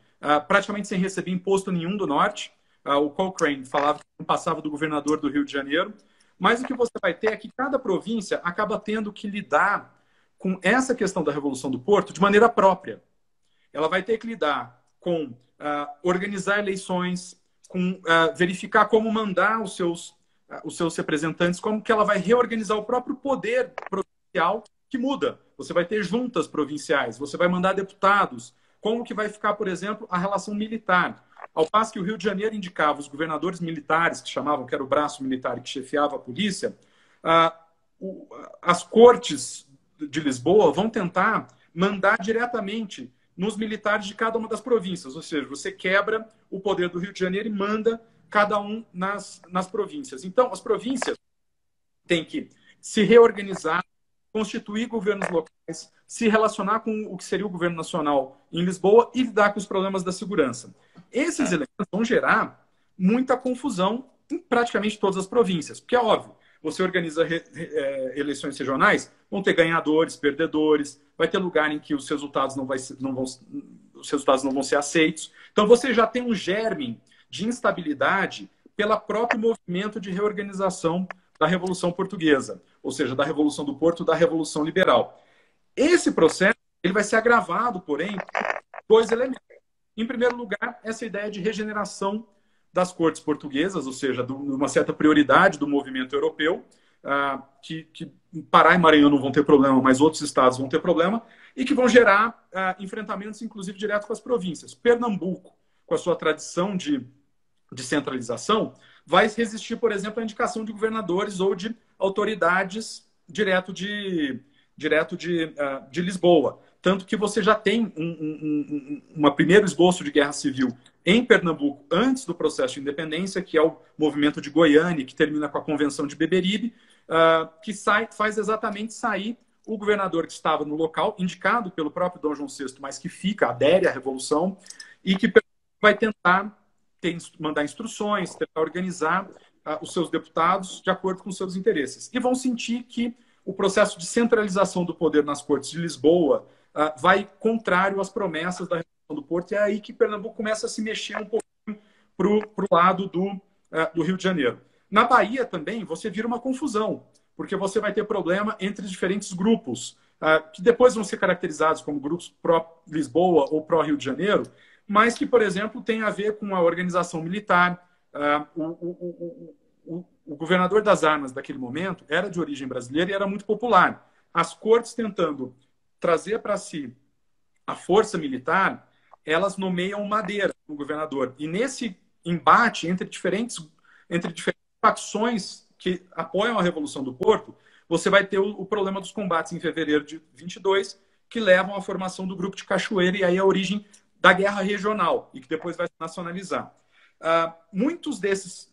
B: praticamente sem receber imposto nenhum do Norte. O Cochrane falava que não passava do governador do Rio de Janeiro. Mas o que você vai ter é que cada província acaba tendo que lidar com essa questão da Revolução do Porto de maneira própria. Ela vai ter que lidar com organizar eleições, com verificar como mandar os seus representantes, como que ela vai reorganizar o próprio poder provincial que muda. Você vai ter juntas provinciais, você vai mandar deputados, como que vai ficar, por exemplo, a relação militar. Ao passo que o Rio de Janeiro indicava os governadores militares, que chamavam, que era o braço militar que chefiava a polícia, as cortes de Lisboa vão tentar mandar diretamente nos militares de cada uma das províncias. Ou seja, você quebra o poder do Rio de Janeiro e manda cada um nas províncias. Então, as províncias têm que se reorganizar, constituir governos locais, se relacionar com o que seria o governo nacional em Lisboa e lidar com os problemas da segurança. Esses elementos vão gerar muita confusão em praticamente todas as províncias, porque é óbvio, você organiza eleições regionais, vão ter ganhadores, perdedores, vai ter lugar em que os resultados os resultados não vão ser aceitos. Então você já tem um germe de instabilidade pelo próprio movimento de reorganização da Revolução Portuguesa, ou seja, da Revolução do Porto, da Revolução Liberal. Esse processo ele vai ser agravado, porém, por dois elementos. Em primeiro lugar, essa ideia de regeneração das cortes portuguesas, ou seja, de uma certa prioridade do movimento europeu, que Pará e Maranhão não vão ter problema, mas outros estados vão ter problema, e que vão gerar enfrentamentos, inclusive, direto com as províncias. Pernambuco, com a sua tradição de centralização, vai resistir, por exemplo, à indicação de governadores ou de autoridades direto de Lisboa. Tanto que você já tem um primeiro esboço de guerra civil em Pernambuco antes do processo de independência, que é o movimento de Goiânia, que termina com a Convenção de Beberibe, que faz exatamente sair o governador que estava no local, indicado pelo próprio Dom João VI, mas que adere à Revolução, e que vai tentar mandar instruções, tentar organizar os seus deputados de acordo com os seus interesses. E vão sentir que o processo de centralização do poder nas Cortes de Lisboa vai contrário às promessas da Revolução do Porto, e é aí que Pernambuco começa a se mexer um pouquinho para o lado do Rio de Janeiro. Na Bahia também, você vira uma confusão, porque você vai ter problema entre diferentes grupos, que depois vão ser caracterizados como grupos pró-Lisboa ou pró-Rio de Janeiro, mas que, por exemplo, tem a ver com a organização militar. O governador das armas daquele momento era de origem brasileira e era muito popular. As cortes tentando trazer para si a força militar, elas nomeiam Madeira como governador. E nesse embate entre diferentes facções que apoiam a Revolução do Porto, você vai ter o problema dos combates em fevereiro de 22, que levam à formação do Grupo de Cachoeira, e aí a origem da guerra regional, e que depois vai se nacionalizar. Muitos dessas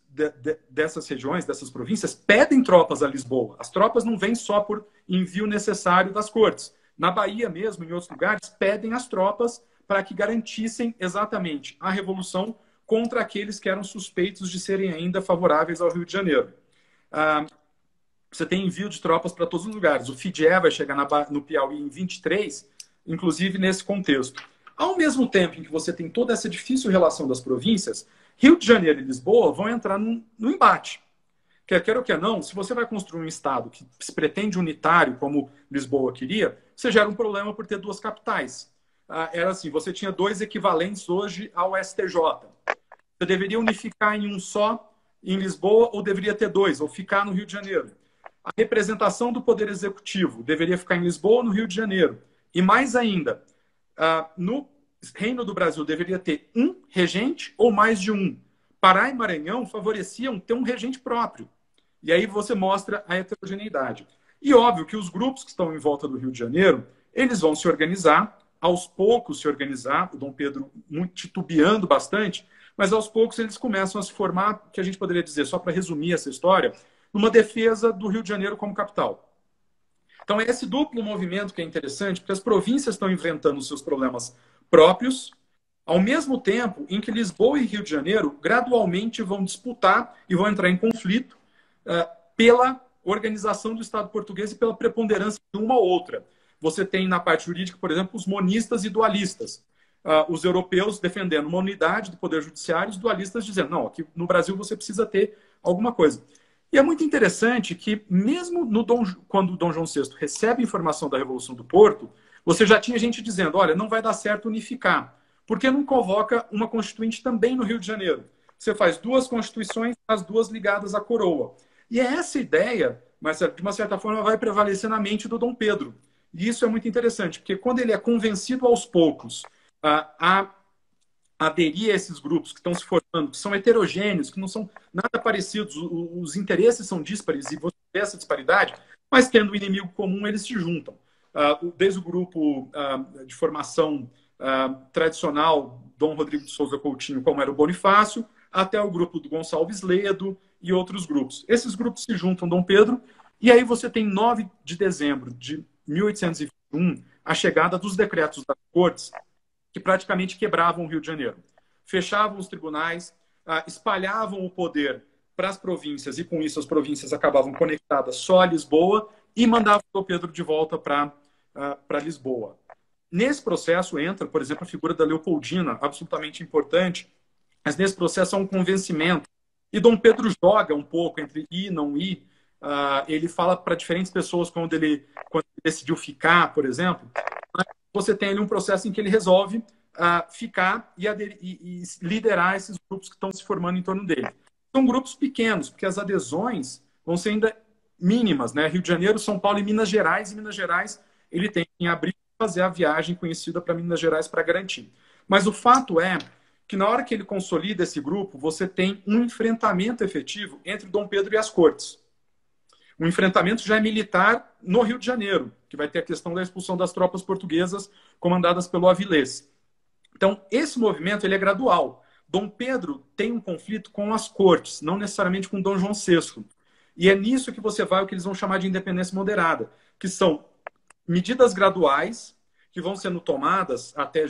B: regiões, dessas províncias, pedem tropas a Lisboa. As tropas não vêm só por envio necessário das cortes. Na Bahia mesmo, em outros lugares, pedem as tropas para que garantissem exatamente a Revolução contra aqueles que eram suspeitos de serem ainda favoráveis ao Rio de Janeiro. Você tem envio de tropas para todos os lugares. O FIDE vai chegar no Piauí em 23, inclusive nesse contexto. Ao mesmo tempo em que você tem toda essa difícil relação das províncias, Rio de Janeiro e Lisboa vão entrar no embate. Quer ou quer não, se você vai construir um estado que se pretende unitário, como Lisboa queria, você gera um problema por ter duas capitais. Era assim, você tinha dois equivalentes hoje ao STJ. Você deveria unificar em um só em Lisboa, ou deveria ter dois, ou ficar no Rio de Janeiro. A representação do Poder Executivo deveria ficar em Lisboa ou no Rio de Janeiro. E mais ainda, no Reino do Brasil deveria ter um regente ou mais de um. Pará e Maranhão favoreciam ter um regente próprio. E aí você mostra a heterogeneidade. E óbvio que os grupos que estão em volta do Rio de Janeiro, eles vão se organizar, aos poucos se organizar, o Dom Pedro muito titubeando bastante, mas aos poucos eles começam a se formar, que a gente poderia dizer, só para resumir essa história, numa defesa do Rio de Janeiro como capital. Então é esse duplo movimento que é interessante, porque as províncias estão enfrentando os seus problemas próprios, ao mesmo tempo em que Lisboa e Rio de Janeiro gradualmente vão disputar e vão entrar em conflito pela organização do Estado português e pela preponderância de uma ou outra. Você tem na parte jurídica, por exemplo, os monistas e dualistas. Os europeus defendendo uma unidade do Poder Judiciário, os dualistas dizendo, não, aqui no Brasil você precisa ter alguma coisa. E é muito interessante que, mesmo quando o Dom João VI recebe informação da Revolução do Porto, você já tinha gente dizendo, olha, não vai dar certo unificar. Por que não convoca uma constituinte também no Rio de Janeiro? Você faz duas constituições, as duas ligadas à coroa. E é essa ideia, mas de uma certa forma vai prevalecer na mente do Dom Pedro. E isso é muito interessante, porque quando ele é convencido aos poucos a aderir a esses grupos que estão se formando, que são heterogêneos, que não são nada parecidos, os interesses são díspares e você vê essa disparidade, mas tendo um inimigo comum, eles se juntam. Desde o grupo de formação tradicional, Dom Rodrigo de Souza Coutinho, como era o Bonifácio, até o grupo do Gonçalves Ledo e outros grupos. Esses grupos se juntam, Dom Pedro, E aí você tem 9 de dezembro de 1821, a chegada dos decretos das cortes, que praticamente quebravam o Rio de Janeiro. Fechavam os tribunais, espalhavam o poder para as províncias, e com isso as províncias acabavam conectadas só a Lisboa, e mandavam o Dom Pedro de volta para Lisboa. Nesse processo entra, por exemplo, a figura da Leopoldina, absolutamente importante, mas nesse processo há um convencimento. E Dom Pedro joga um pouco entre ir e não ir. Ele fala para diferentes pessoas quando ele decidiu ficar, por exemplo. Você tem ali um processo em que ele resolve ficar e liderar esses grupos que estão se formando em torno dele. São grupos pequenos, porque as adesões vão ser ainda mínimas, né? Rio de Janeiro, São Paulo e Minas Gerais. E Minas Gerais ele tem que abrir fazer a viagem conhecida para Minas Gerais para garantir. Mas o fato é que na hora que ele consolida esse grupo, você tem um enfrentamento efetivo entre Dom Pedro e as cortes. O enfrentamento já é militar no Rio de Janeiro, que vai ter a questão da expulsão das tropas portuguesas comandadas pelo Avilés. Então, esse movimento ele é gradual. Dom Pedro tem um conflito com as cortes, não necessariamente com Dom João VI. E é nisso que você vai o que eles vão chamar de independência moderada, que são medidas graduais que vão sendo tomadas até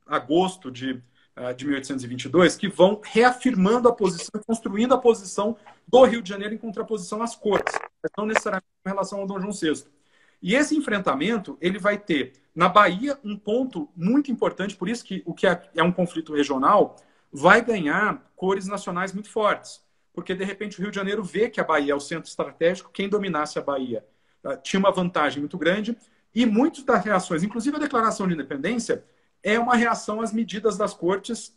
B: agosto de 1822, que vão reafirmando a posição, construindo a posição do Rio de Janeiro em contraposição às cortes, não necessariamente em relação ao Dom João VI. E esse enfrentamento ele vai ter, na Bahia, um ponto muito importante, por isso que o que é um conflito regional vai ganhar cores nacionais muito fortes. Porque, de repente, o Rio de Janeiro vê que a Bahia é o centro estratégico, quem dominasse a Bahia tinha uma vantagem muito grande, e muitas das reações, inclusive a declaração de independência, é uma reação às medidas das cortes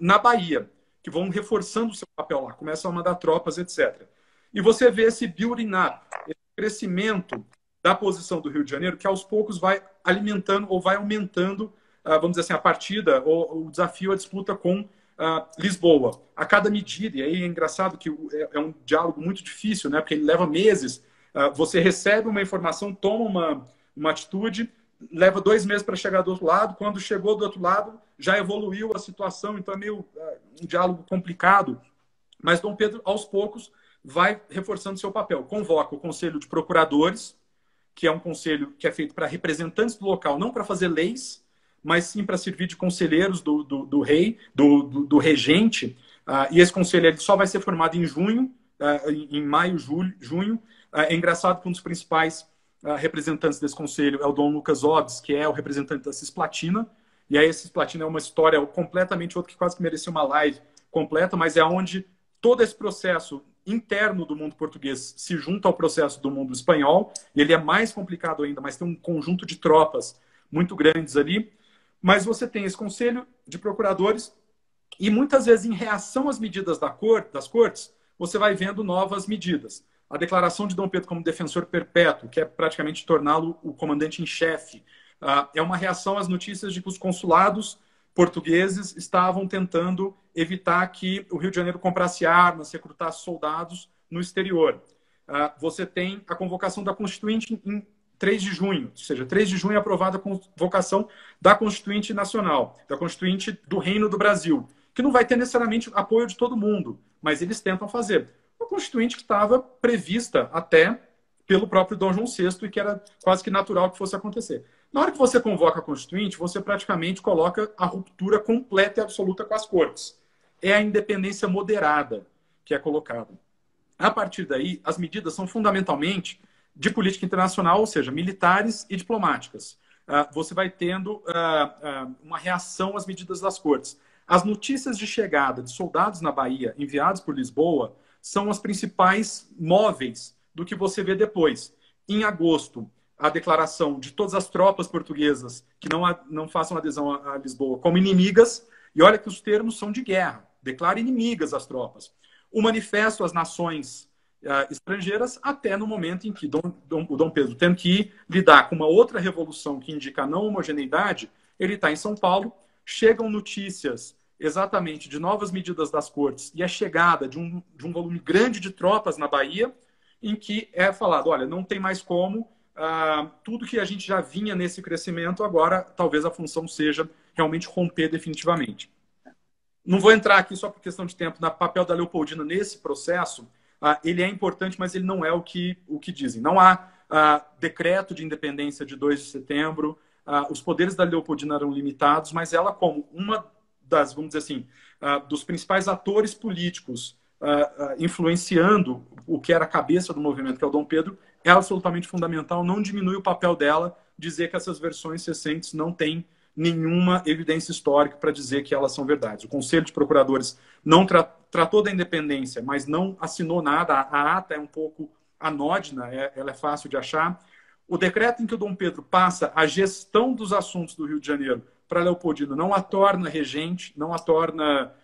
B: na Bahia, que vão reforçando o seu papel lá, começam a mandar tropas, etc. E você vê esse building up, esse crescimento da posição do Rio de Janeiro, que aos poucos vai alimentando ou vai aumentando, vamos dizer assim, a partida, o desafio, a disputa com Lisboa. A cada medida, e aí é engraçado que é um diálogo muito difícil, né? Porque ele leva meses. Você recebe uma informação, toma uma atitude, leva 2 meses para chegar do outro lado. Quando chegou do outro lado, já evoluiu a situação, então é meio um diálogo complicado. Mas Dom Pedro, aos poucos, vai reforçando seu papel. Convoca o Conselho de Procuradores, que é um conselho que é feito para representantes do local, não para fazer leis, mas sim para servir de conselheiros do rei, do regente. E esse conselho ele só vai ser formado em junho, em maio, junho. É engraçado que um dos principais representantes desse conselho é o Dom Lucas Hobbes, que é o representante da Cisplatina. E aí a Cisplatina é uma história completamente outra, que quase que merecia uma live completa, mas é onde todo esse processo interno do mundo português se junta ao processo do mundo espanhol. E ele é mais complicado ainda, mas tem um conjunto de tropas muito grandes ali. Mas você tem esse conselho de procuradores e muitas vezes, em reação às medidas das cortes, você vai vendo novas medidas. A declaração de Dom Pedro como defensor perpétuo, que é praticamente torná-lo o comandante em chefe, é uma reação às notícias de que os consulados portugueses estavam tentando evitar que o Rio de Janeiro comprasse armas, recrutasse soldados no exterior. Você tem a convocação da Constituinte em 3 de junho, ou seja, 3 de junho é aprovada a convocação da Constituinte Nacional, da Constituinte do Reino do Brasil, que não vai ter necessariamente apoio de todo mundo, mas eles tentam fazer. Uma Constituinte que estava prevista até pelo próprio Dom João VI e que era quase que natural que fosse acontecer. Na hora que você convoca a Constituinte, você praticamente coloca a ruptura completa e absoluta com as cortes. É a independência moderada que é colocada. A partir daí, as medidas são fundamentalmente de política internacional, ou seja, militares e diplomáticas. Você vai tendo uma reação às medidas das cortes. As notícias de chegada de soldados na Bahia enviados por Lisboa são as principais móveis do que você vê depois. Em agosto, a declaração de todas as tropas portuguesas que não façam adesão a Lisboa como inimigas, e olha que os termos são de guerra, declara inimigas as tropas. O manifesto às nações estrangeiras, até no momento em que o Dom Pedro, tendo que lidar com uma outra revolução que indica a não homogeneidade, ele está em São Paulo, chegam notícias exatamente de novas medidas das cortes e a chegada de um volume grande de tropas na Bahia, em que é falado, olha, não tem mais como, tudo que a gente já vinha nesse crescimento, agora talvez a função seja realmente romper definitivamente. Não vou entrar aqui só por questão de tempo no papel da Leopoldina nesse processo. ele é importante, mas ele não é o que dizem. Não há decreto de independência de 2 de setembro, os poderes da Leopoldina eram limitados, mas ela, como uma das, vamos dizer assim, dos principais atores políticos influenciando o que era a cabeça do movimento, que é o Dom Pedro, é absolutamente fundamental, não diminui o papel dela dizer que essas versões recentes não têm nenhuma evidência histórica para dizer que elas são verdades. O Conselho de Procuradores não tratou da independência, mas não assinou nada. A ata é um pouco anódina, ela é fácil de achar. O decreto em que o Dom Pedro passa a gestão dos assuntos do Rio de Janeiro para Leopoldina não a torna regente, não a torna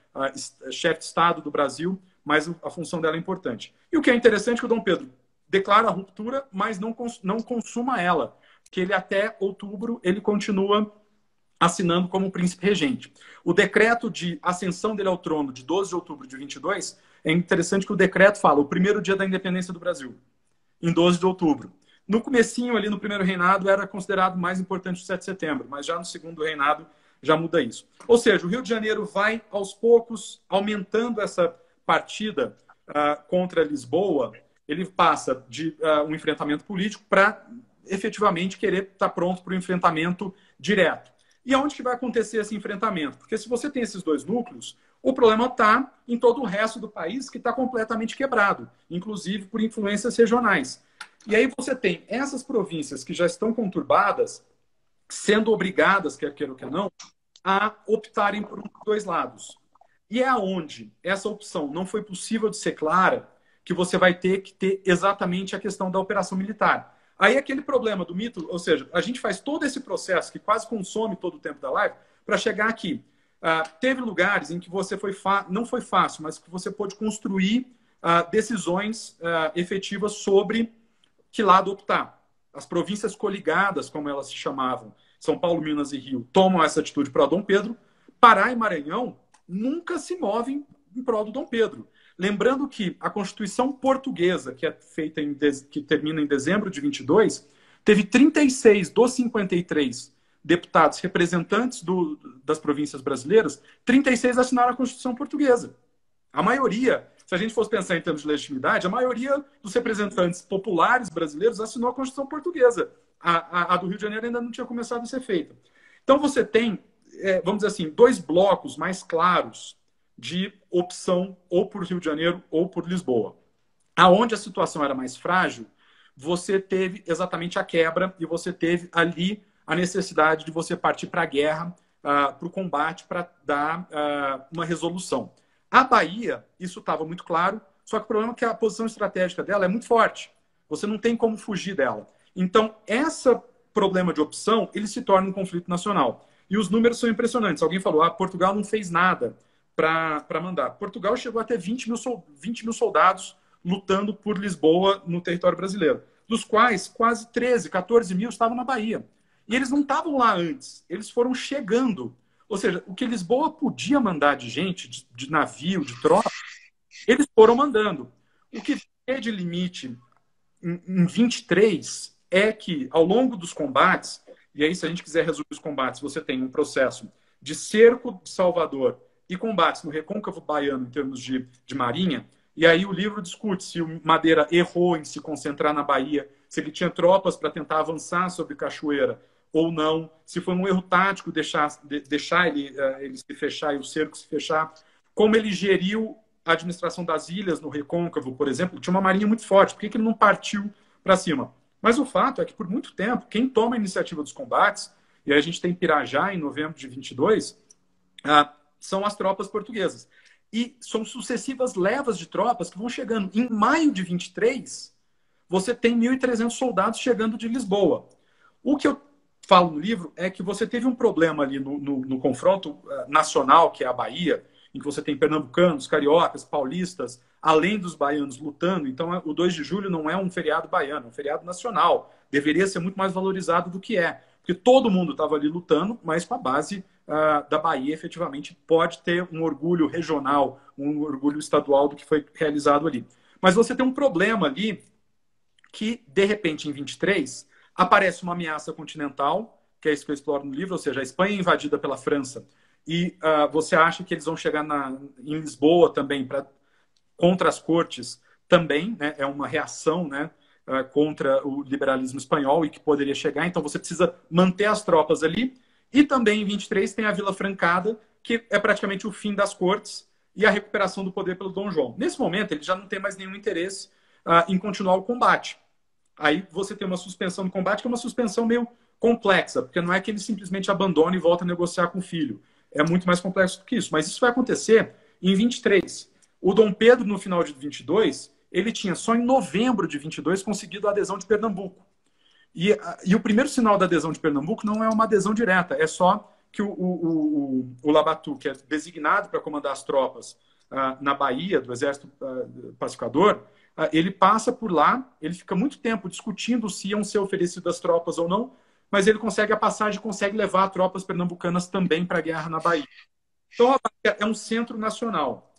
B: chefe de Estado do Brasil, mas a função dela é importante. E o que é interessante é que o Dom Pedro declara a ruptura, mas não consuma ela, que ele até outubro ele continua assinando como príncipe regente. O decreto de ascensão dele ao trono de 12 de outubro de 22, é interessante que o decreto fala o primeiro dia da independência do Brasil, em 12 de outubro. No comecinho, ali no primeiro reinado, era considerado mais importante o 7 de setembro, mas já no segundo reinado já muda isso. Ou seja, o Rio de Janeiro vai, aos poucos, aumentando essa partida contra Lisboa. Ele passa de um enfrentamento político para efetivamente querer estar pronto para o enfrentamento direto. E aonde que vai acontecer esse enfrentamento? Porque se você tem esses dois núcleos, o problema está em todo o resto do país que está completamente quebrado, inclusive por influências regionais. E aí você tem essas províncias que já estão conturbadas, sendo obrigadas, quer queira ou quer não, a optarem por um dos dois lados. E é aonde essa opção não foi possível de ser clara que você vai ter que ter exatamente a questão da operação militar. Aí aquele problema do mito, ou seja, a gente faz todo esse processo que quase consome todo o tempo da live para chegar aqui. Teve lugares em que você não foi fácil, mas que você pôde construir decisões efetivas sobre que lado optar. As províncias coligadas, como elas se chamavam, São Paulo, Minas e Rio, tomam essa atitude para Dom Pedro. Pará e Maranhão nunca se movem em prol do Dom Pedro. Lembrando que a Constituição Portuguesa, que é feita que termina em dezembro de 22, teve 36 dos 53 deputados representantes das províncias brasileiras, 36 assinaram a Constituição Portuguesa. A maioria, se a gente fosse pensar em termos de legitimidade, a maioria dos representantes populares brasileiros assinou a Constituição Portuguesa. A do Rio de Janeiro ainda não tinha começado a ser feita. Então você tem, vamos dizer assim, dois blocos mais claros de opção ou por Rio de Janeiro ou por Lisboa. Aonde a situação era mais frágil, você teve exatamente a quebra e você teve ali a necessidade de você partir para a guerra, para o combate, para dar uma resolução. A Bahia, isso estava muito claro, só que o problema é que a posição estratégica dela é muito forte. Você não tem como fugir dela. Então, esse problema de opção, ele se torna um conflito nacional. E os números são impressionantes. Alguém falou, Portugal não fez nada para mandar. Portugal chegou a ter 20 mil soldados lutando por Lisboa no território brasileiro, dos quais quase 13, 14 mil estavam na Bahia. E eles não estavam lá antes, eles foram chegando. Ou seja, o que Lisboa podia mandar de gente, de navio, de tropa, eles foram mandando. O que é de limite em 23 é que, ao longo dos combates, e aí se a gente quiser resumir os combates, você tem um processo de cerco de Salvador e combates no recôncavo baiano em termos de marinha, e aí o livro discute se o Madeira errou em se concentrar na Bahia, se ele tinha tropas para tentar avançar sobre Cachoeira ou não, se foi um erro tático deixar ele se fechar e o cerco se fechar, como ele geriu a administração das ilhas no recôncavo, por exemplo, tinha uma marinha muito forte, por que ele não partiu para cima? Mas o fato é que, por muito tempo, quem toma a iniciativa dos combates, e aí a gente tem Pirajá em novembro de 22, são as tropas portuguesas. E são sucessivas levas de tropas que vão chegando. Em maio de 23, você tem 1.300 soldados chegando de Lisboa. O que eu falo no livro é que você teve um problema ali no confronto nacional, que é a Bahia, em que você tem pernambucanos, cariocas, paulistas, além dos baianos lutando. Então, o 2 de julho não é um feriado baiano, é um feriado nacional. Deveria ser muito mais valorizado do que é. Porque todo mundo estava ali lutando, mas com a base da Bahia, efetivamente, pode ter um orgulho regional, um orgulho estadual do que foi realizado ali. Mas você tem um problema ali que, de repente, em 23, aparece uma ameaça continental, que é isso que eu exploro no livro, ou seja, a Espanha é invadida pela França, e você acha que eles vão chegar em Lisboa também, contra as cortes, também, né, é uma reação, né, contra o liberalismo espanhol e que poderia chegar. Então você precisa manter as tropas ali. E também em 23 tem a Vila Francada, que é praticamente o fim das cortes e a recuperação do poder pelo Dom João. Nesse momento, ele já não tem mais nenhum interesse em continuar o combate. Aí você tem uma suspensão do combate, que é uma suspensão meio complexa, porque não é que ele simplesmente abandona e volta a negociar com o filho. É muito mais complexo do que isso. Mas isso vai acontecer em 23. O Dom Pedro, no final de 22, ele tinha só em novembro de 22 conseguido a adesão de Pernambuco. E o primeiro sinal da adesão de Pernambuco não é uma adesão direta, é só que o Labatu, que é designado para comandar as tropas na Bahia, do Exército Pacificador, ele passa por lá, ele fica muito tempo discutindo se iam ser oferecidas tropas ou não, mas ele consegue a passagem, consegue levar tropas pernambucanas também para a guerra na Bahia. Então, a Bahia é um centro nacional.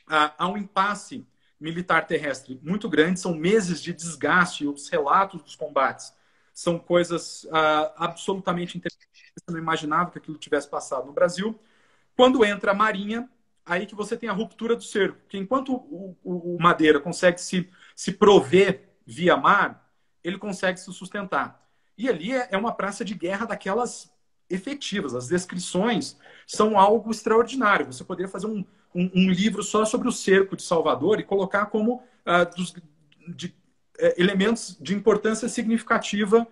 B: Há um impasse militar terrestre muito grande, são meses de desgaste, os relatos dos combates são coisas absolutamente interessantes. Eu não imaginava que aquilo tivesse passado no Brasil. Quando entra a Marinha, aí que você tem a ruptura do cerco. Porque enquanto o Madeira consegue se prover via mar, ele consegue se sustentar. E ali é uma praça de guerra daquelas efetivas. As descrições são algo extraordinário. Você poderia fazer um livro só sobre o cerco de Salvador e colocar como elementos de importância significativa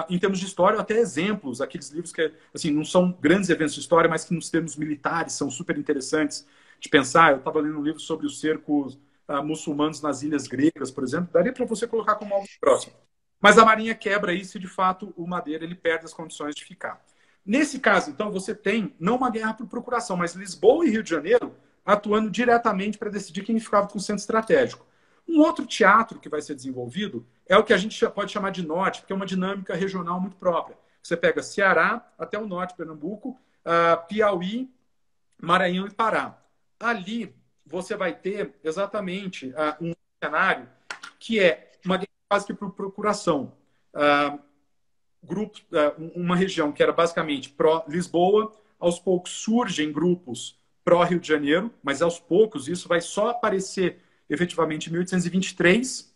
B: em termos de história, ou até exemplos, aqueles livros que assim, não são grandes eventos de história, mas que nos termos militares são super interessantes de pensar. Eu estava lendo um livro sobre os cercos muçulmanos nas ilhas gregas, por exemplo, daria para você colocar como algo próximo. Mas a Marinha quebra isso e, de fato, o Madeira ele perde as condições de ficar. Nesse caso, então, você tem não uma guerra por procuração, mas Lisboa e Rio de Janeiro atuando diretamente para decidir quem ficava com o centro estratégico. Um outro teatro que vai ser desenvolvido é o que a gente pode chamar de norte, porque é uma dinâmica regional muito própria. Você pega Ceará até o norte, Pernambuco, Piauí, Maranhão e Pará. Ali você vai ter exatamente um cenário que é uma guerra quase que por procuração. Uma região que era basicamente pró-Lisboa, aos poucos surgem grupos pró-Rio de Janeiro, mas aos poucos isso vai só aparecer efetivamente em 1823,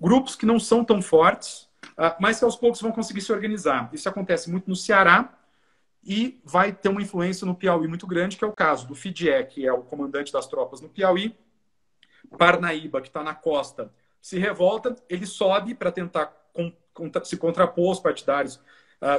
B: grupos que não são tão fortes, mas que aos poucos vão conseguir se organizar. Isso acontece muito no Ceará e vai ter uma influência no Piauí muito grande, que é o caso do Fidié, que é o comandante das tropas no Piauí. Parnaíba, que está na costa, se revolta, ele sobe para tentar se contrapor aos partidários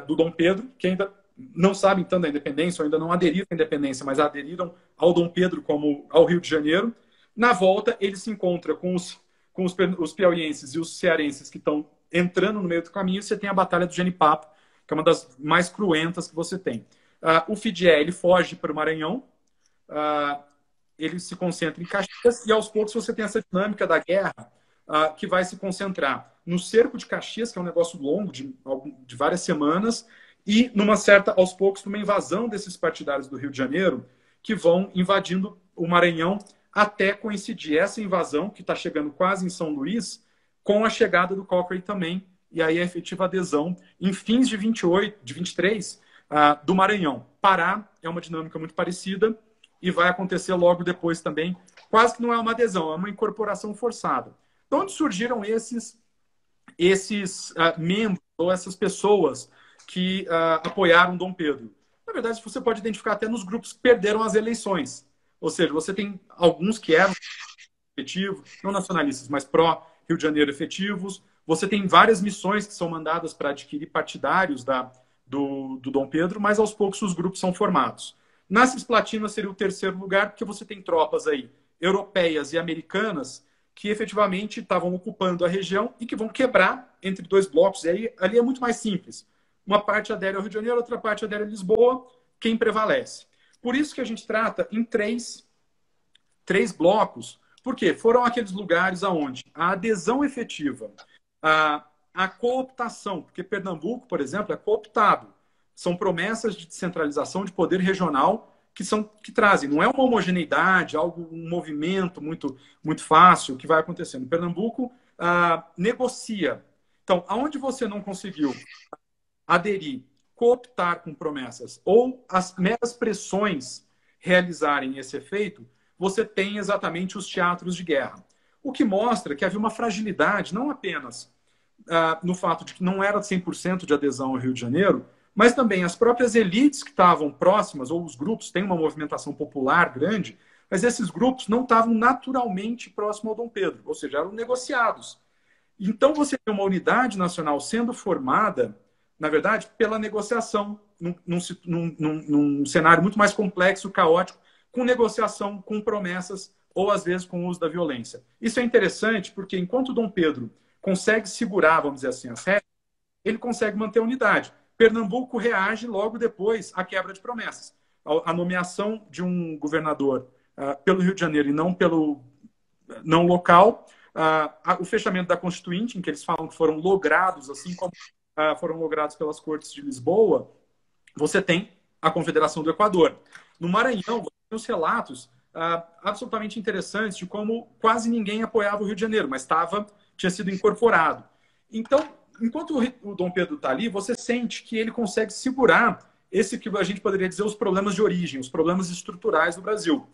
B: do Dom Pedro, que ainda não sabem tanto da independência, ou ainda não aderiram à independência, mas aderiram ao Dom Pedro como ao Rio de Janeiro. Na volta, ele se encontra com os piauienses e os cearenses que estão entrando no meio do caminho. Você tem a Batalha do Genipapo, que é uma das mais cruentas que você tem. O Fidié, ele foge para o Maranhão, ele se concentra em Caxias, e aos poucos você tem essa dinâmica da guerra que vai se concentrar no cerco de Caxias, que é um negócio longo, de várias semanas, e aos poucos, numa invasão desses partidários do Rio de Janeiro, que vão invadindo o Maranhão, até coincidir essa invasão, que está chegando quase em São Luís, com a chegada do Cochrane também, e aí a efetiva adesão em fins de 23 do Maranhão. Pará é uma dinâmica muito parecida e vai acontecer logo depois também. Quase que não é uma adesão, é uma incorporação forçada. De onde surgiram esses membros ou essas pessoas que apoiaram Dom Pedro? Na verdade, você pode identificar até nos grupos que perderam as eleições. Ou seja, você tem alguns que eram efetivos, não nacionalistas, mas pró-Rio de Janeiro efetivos. Você tem várias missões que são mandadas para adquirir partidários do Dom Pedro, mas aos poucos os grupos são formados. Na Cisplatina seria o terceiro lugar, porque você tem tropas aí europeias e americanas que efetivamente estavam ocupando a região e que vão quebrar entre dois blocos. E aí, ali é muito mais simples. Uma parte adere ao Rio de Janeiro, outra parte adere a Lisboa. Quem prevalece? Por isso que a gente trata em três blocos, porque foram aqueles lugares onde a adesão efetiva, a cooptação, porque Pernambuco, por exemplo, é cooptado. São promessas de descentralização de poder regional que trazem. Não é uma homogeneidade, um movimento muito fácil que vai acontecendo. Pernambuco negocia. Então, aonde você não conseguiu aderir, cooptar com promessas, ou as meras pressões realizarem esse efeito, você tem exatamente os teatros de guerra. o que mostra que havia uma fragilidade, não apenas no fato de que não era 100% de adesão ao Rio de Janeiro, mas também as próprias elites que estavam próximas, ou os grupos, têm uma movimentação popular grande, mas esses grupos não estavam naturalmente próximos ao Dom Pedro, ou seja, eram negociados. Então você tem uma unidade nacional sendo formada, na verdade, pela negociação, num cenário muito mais complexo, caótico, com negociação, com promessas, ou às vezes com o uso da violência. Isso é interessante porque enquanto Dom Pedro consegue segurar, vamos dizer assim, as rédeas, ele consegue manter a unidade. Pernambuco reage logo depois à quebra de promessas. A nomeação de um governador pelo Rio de Janeiro e não local, o fechamento da Constituinte, em que eles falam que foram logrados, assim como foram logrados pelas Cortes de Lisboa, você tem a Confederação do Equador. No Maranhão, você tem os relatos absolutamente interessantes de como quase ninguém apoiava o Rio de Janeiro, mas tinha sido incorporado. Então, enquanto o Dom Pedro está ali, você sente que ele consegue segurar esse que a gente poderia dizer os problemas de origem, os problemas estruturais do Brasil.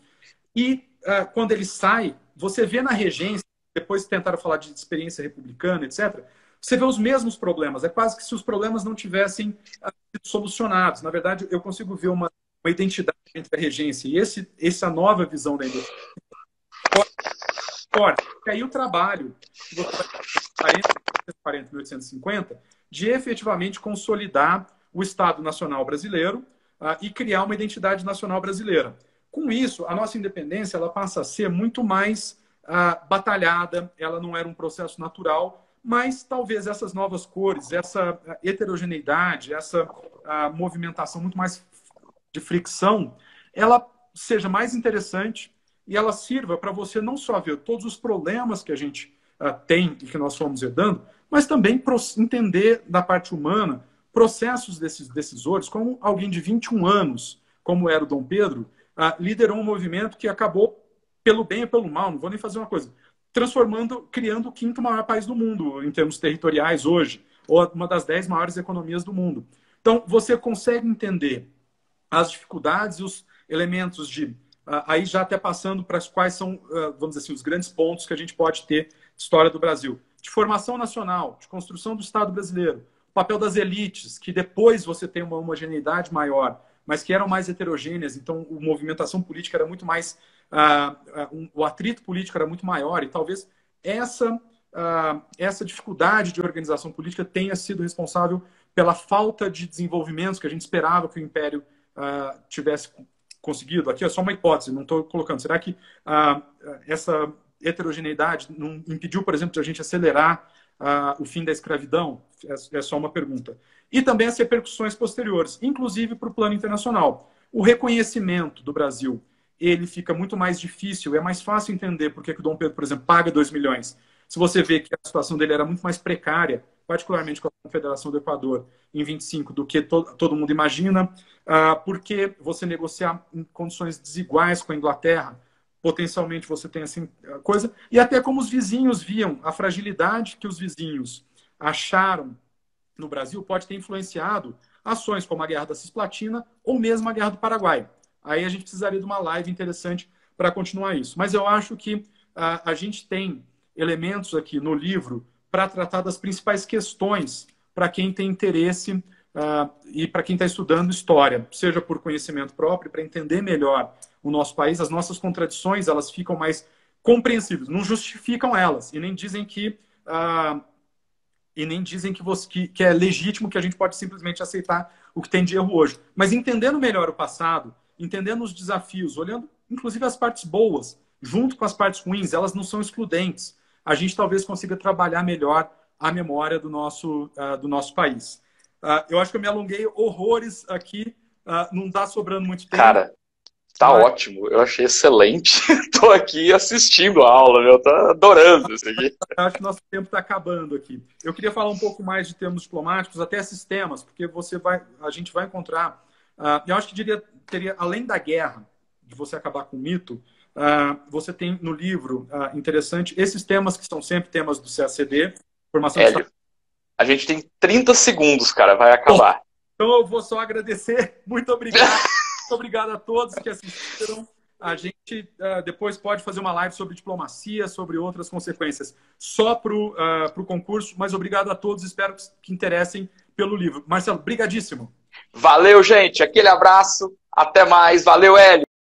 B: E quando ele sai, você vê na regência, depois tentaram falar de experiência republicana, etc., você vê os mesmos problemas. É quase que se os problemas não tivessem sido solucionados. Na verdade, eu consigo ver uma identidade entre a regência e essa nova visão da indústria. E aí o trabalho que você vai fazer em 1850 de efetivamente consolidar o Estado Nacional Brasileiro e criar uma identidade nacional brasileira. Com isso, a nossa independência ela passa a ser muito mais batalhada, ela não era um processo natural, mas talvez essas novas cores, essa heterogeneidade, essa movimentação muito mais de fricção, ela seja mais interessante e ela sirva para você não só ver todos os problemas que a gente tem e que nós fomos herdando, mas também entender da parte humana processos desses decisores, como alguém de 21 anos, como era o Dom Pedro, liderou um movimento que acabou, pelo bem e pelo mal, não vou nem fazer uma coisa, criando o quinto maior país do mundo, em termos territoriais hoje, ou uma das 10 maiores economias do mundo. Então, você consegue entender as dificuldades e os elementos aí já até passando para quais são, vamos dizer assim, os grandes pontos que a gente pode ter de história do Brasil. De formação nacional, de construção do Estado brasileiro, o papel das elites, que depois você tem uma homogeneidade maior, mas que eram mais heterogêneas, então a movimentação política era muito mais... o atrito político era muito maior, e talvez essa dificuldade de organização política tenha sido responsável pela falta de desenvolvimentos que a gente esperava que o Império tivesse conseguido. Aqui é só uma hipótese, não estou colocando. Será que essa heterogeneidade não impediu, por exemplo, de a gente acelerar o fim da escravidão? É só uma pergunta. E também as repercussões posteriores, inclusive para o plano internacional. O reconhecimento do Brasil, ele fica muito mais difícil, é mais fácil entender por que o Dom Pedro, por exemplo, paga 2 milhões. Se você vê que a situação dele era muito mais precária, particularmente com a Confederação do Equador, em 25, do que todo mundo imagina, porque você negociar em condições desiguais com a Inglaterra, potencialmente você tem assim coisa, e até como os vizinhos viam a fragilidade que os vizinhos acharam no Brasil pode ter influenciado ações como a Guerra da Cisplatina ou mesmo a Guerra do Paraguai. Aí a gente precisaria de uma live interessante para continuar isso. Mas eu acho que a gente tem elementos aqui no livro para tratar das principais questões para quem tem interesse e para quem está estudando história, seja por conhecimento próprio, para entender melhor o nosso país. As nossas contradições elas ficam mais compreensíveis, não justificam elas e nem dizem que que é legítimo, que a gente pode simplesmente aceitar o que tem de erro hoje. Mas entendendo melhor o passado, entendendo os desafios, olhando inclusive as partes boas, junto com as partes ruins, elas não são excludentes. A gente talvez consiga trabalhar melhor a memória do nosso país. Eu acho que eu me alonguei horrores aqui, não está sobrando muito tempo.
C: Cara, tá ótimo, eu achei excelente. Tô aqui assistindo a aula, eu tô adorando isso aqui.
B: Eu acho que nosso tempo está acabando aqui. Eu queria falar um pouco mais de termos diplomáticos, até sistemas, porque a gente vai encontrar... eu acho que teria, além da guerra, de você acabar com o mito, você tem no livro, interessante, esses temas que são sempre temas do CACD, formação
C: Hélio, a gente tem 30 segundos, cara, vai acabar.
B: Então eu vou só agradecer. Muito obrigado. Muito obrigado a todos que assistiram. a gente depois pode fazer uma live sobre diplomacia, sobre outras consequências, só para o concurso, mas obrigado a todos, espero que interessem pelo livro. Marcelo, brigadíssimo.
C: Valeu, gente. Aquele abraço. Até mais. Valeu, Hélio.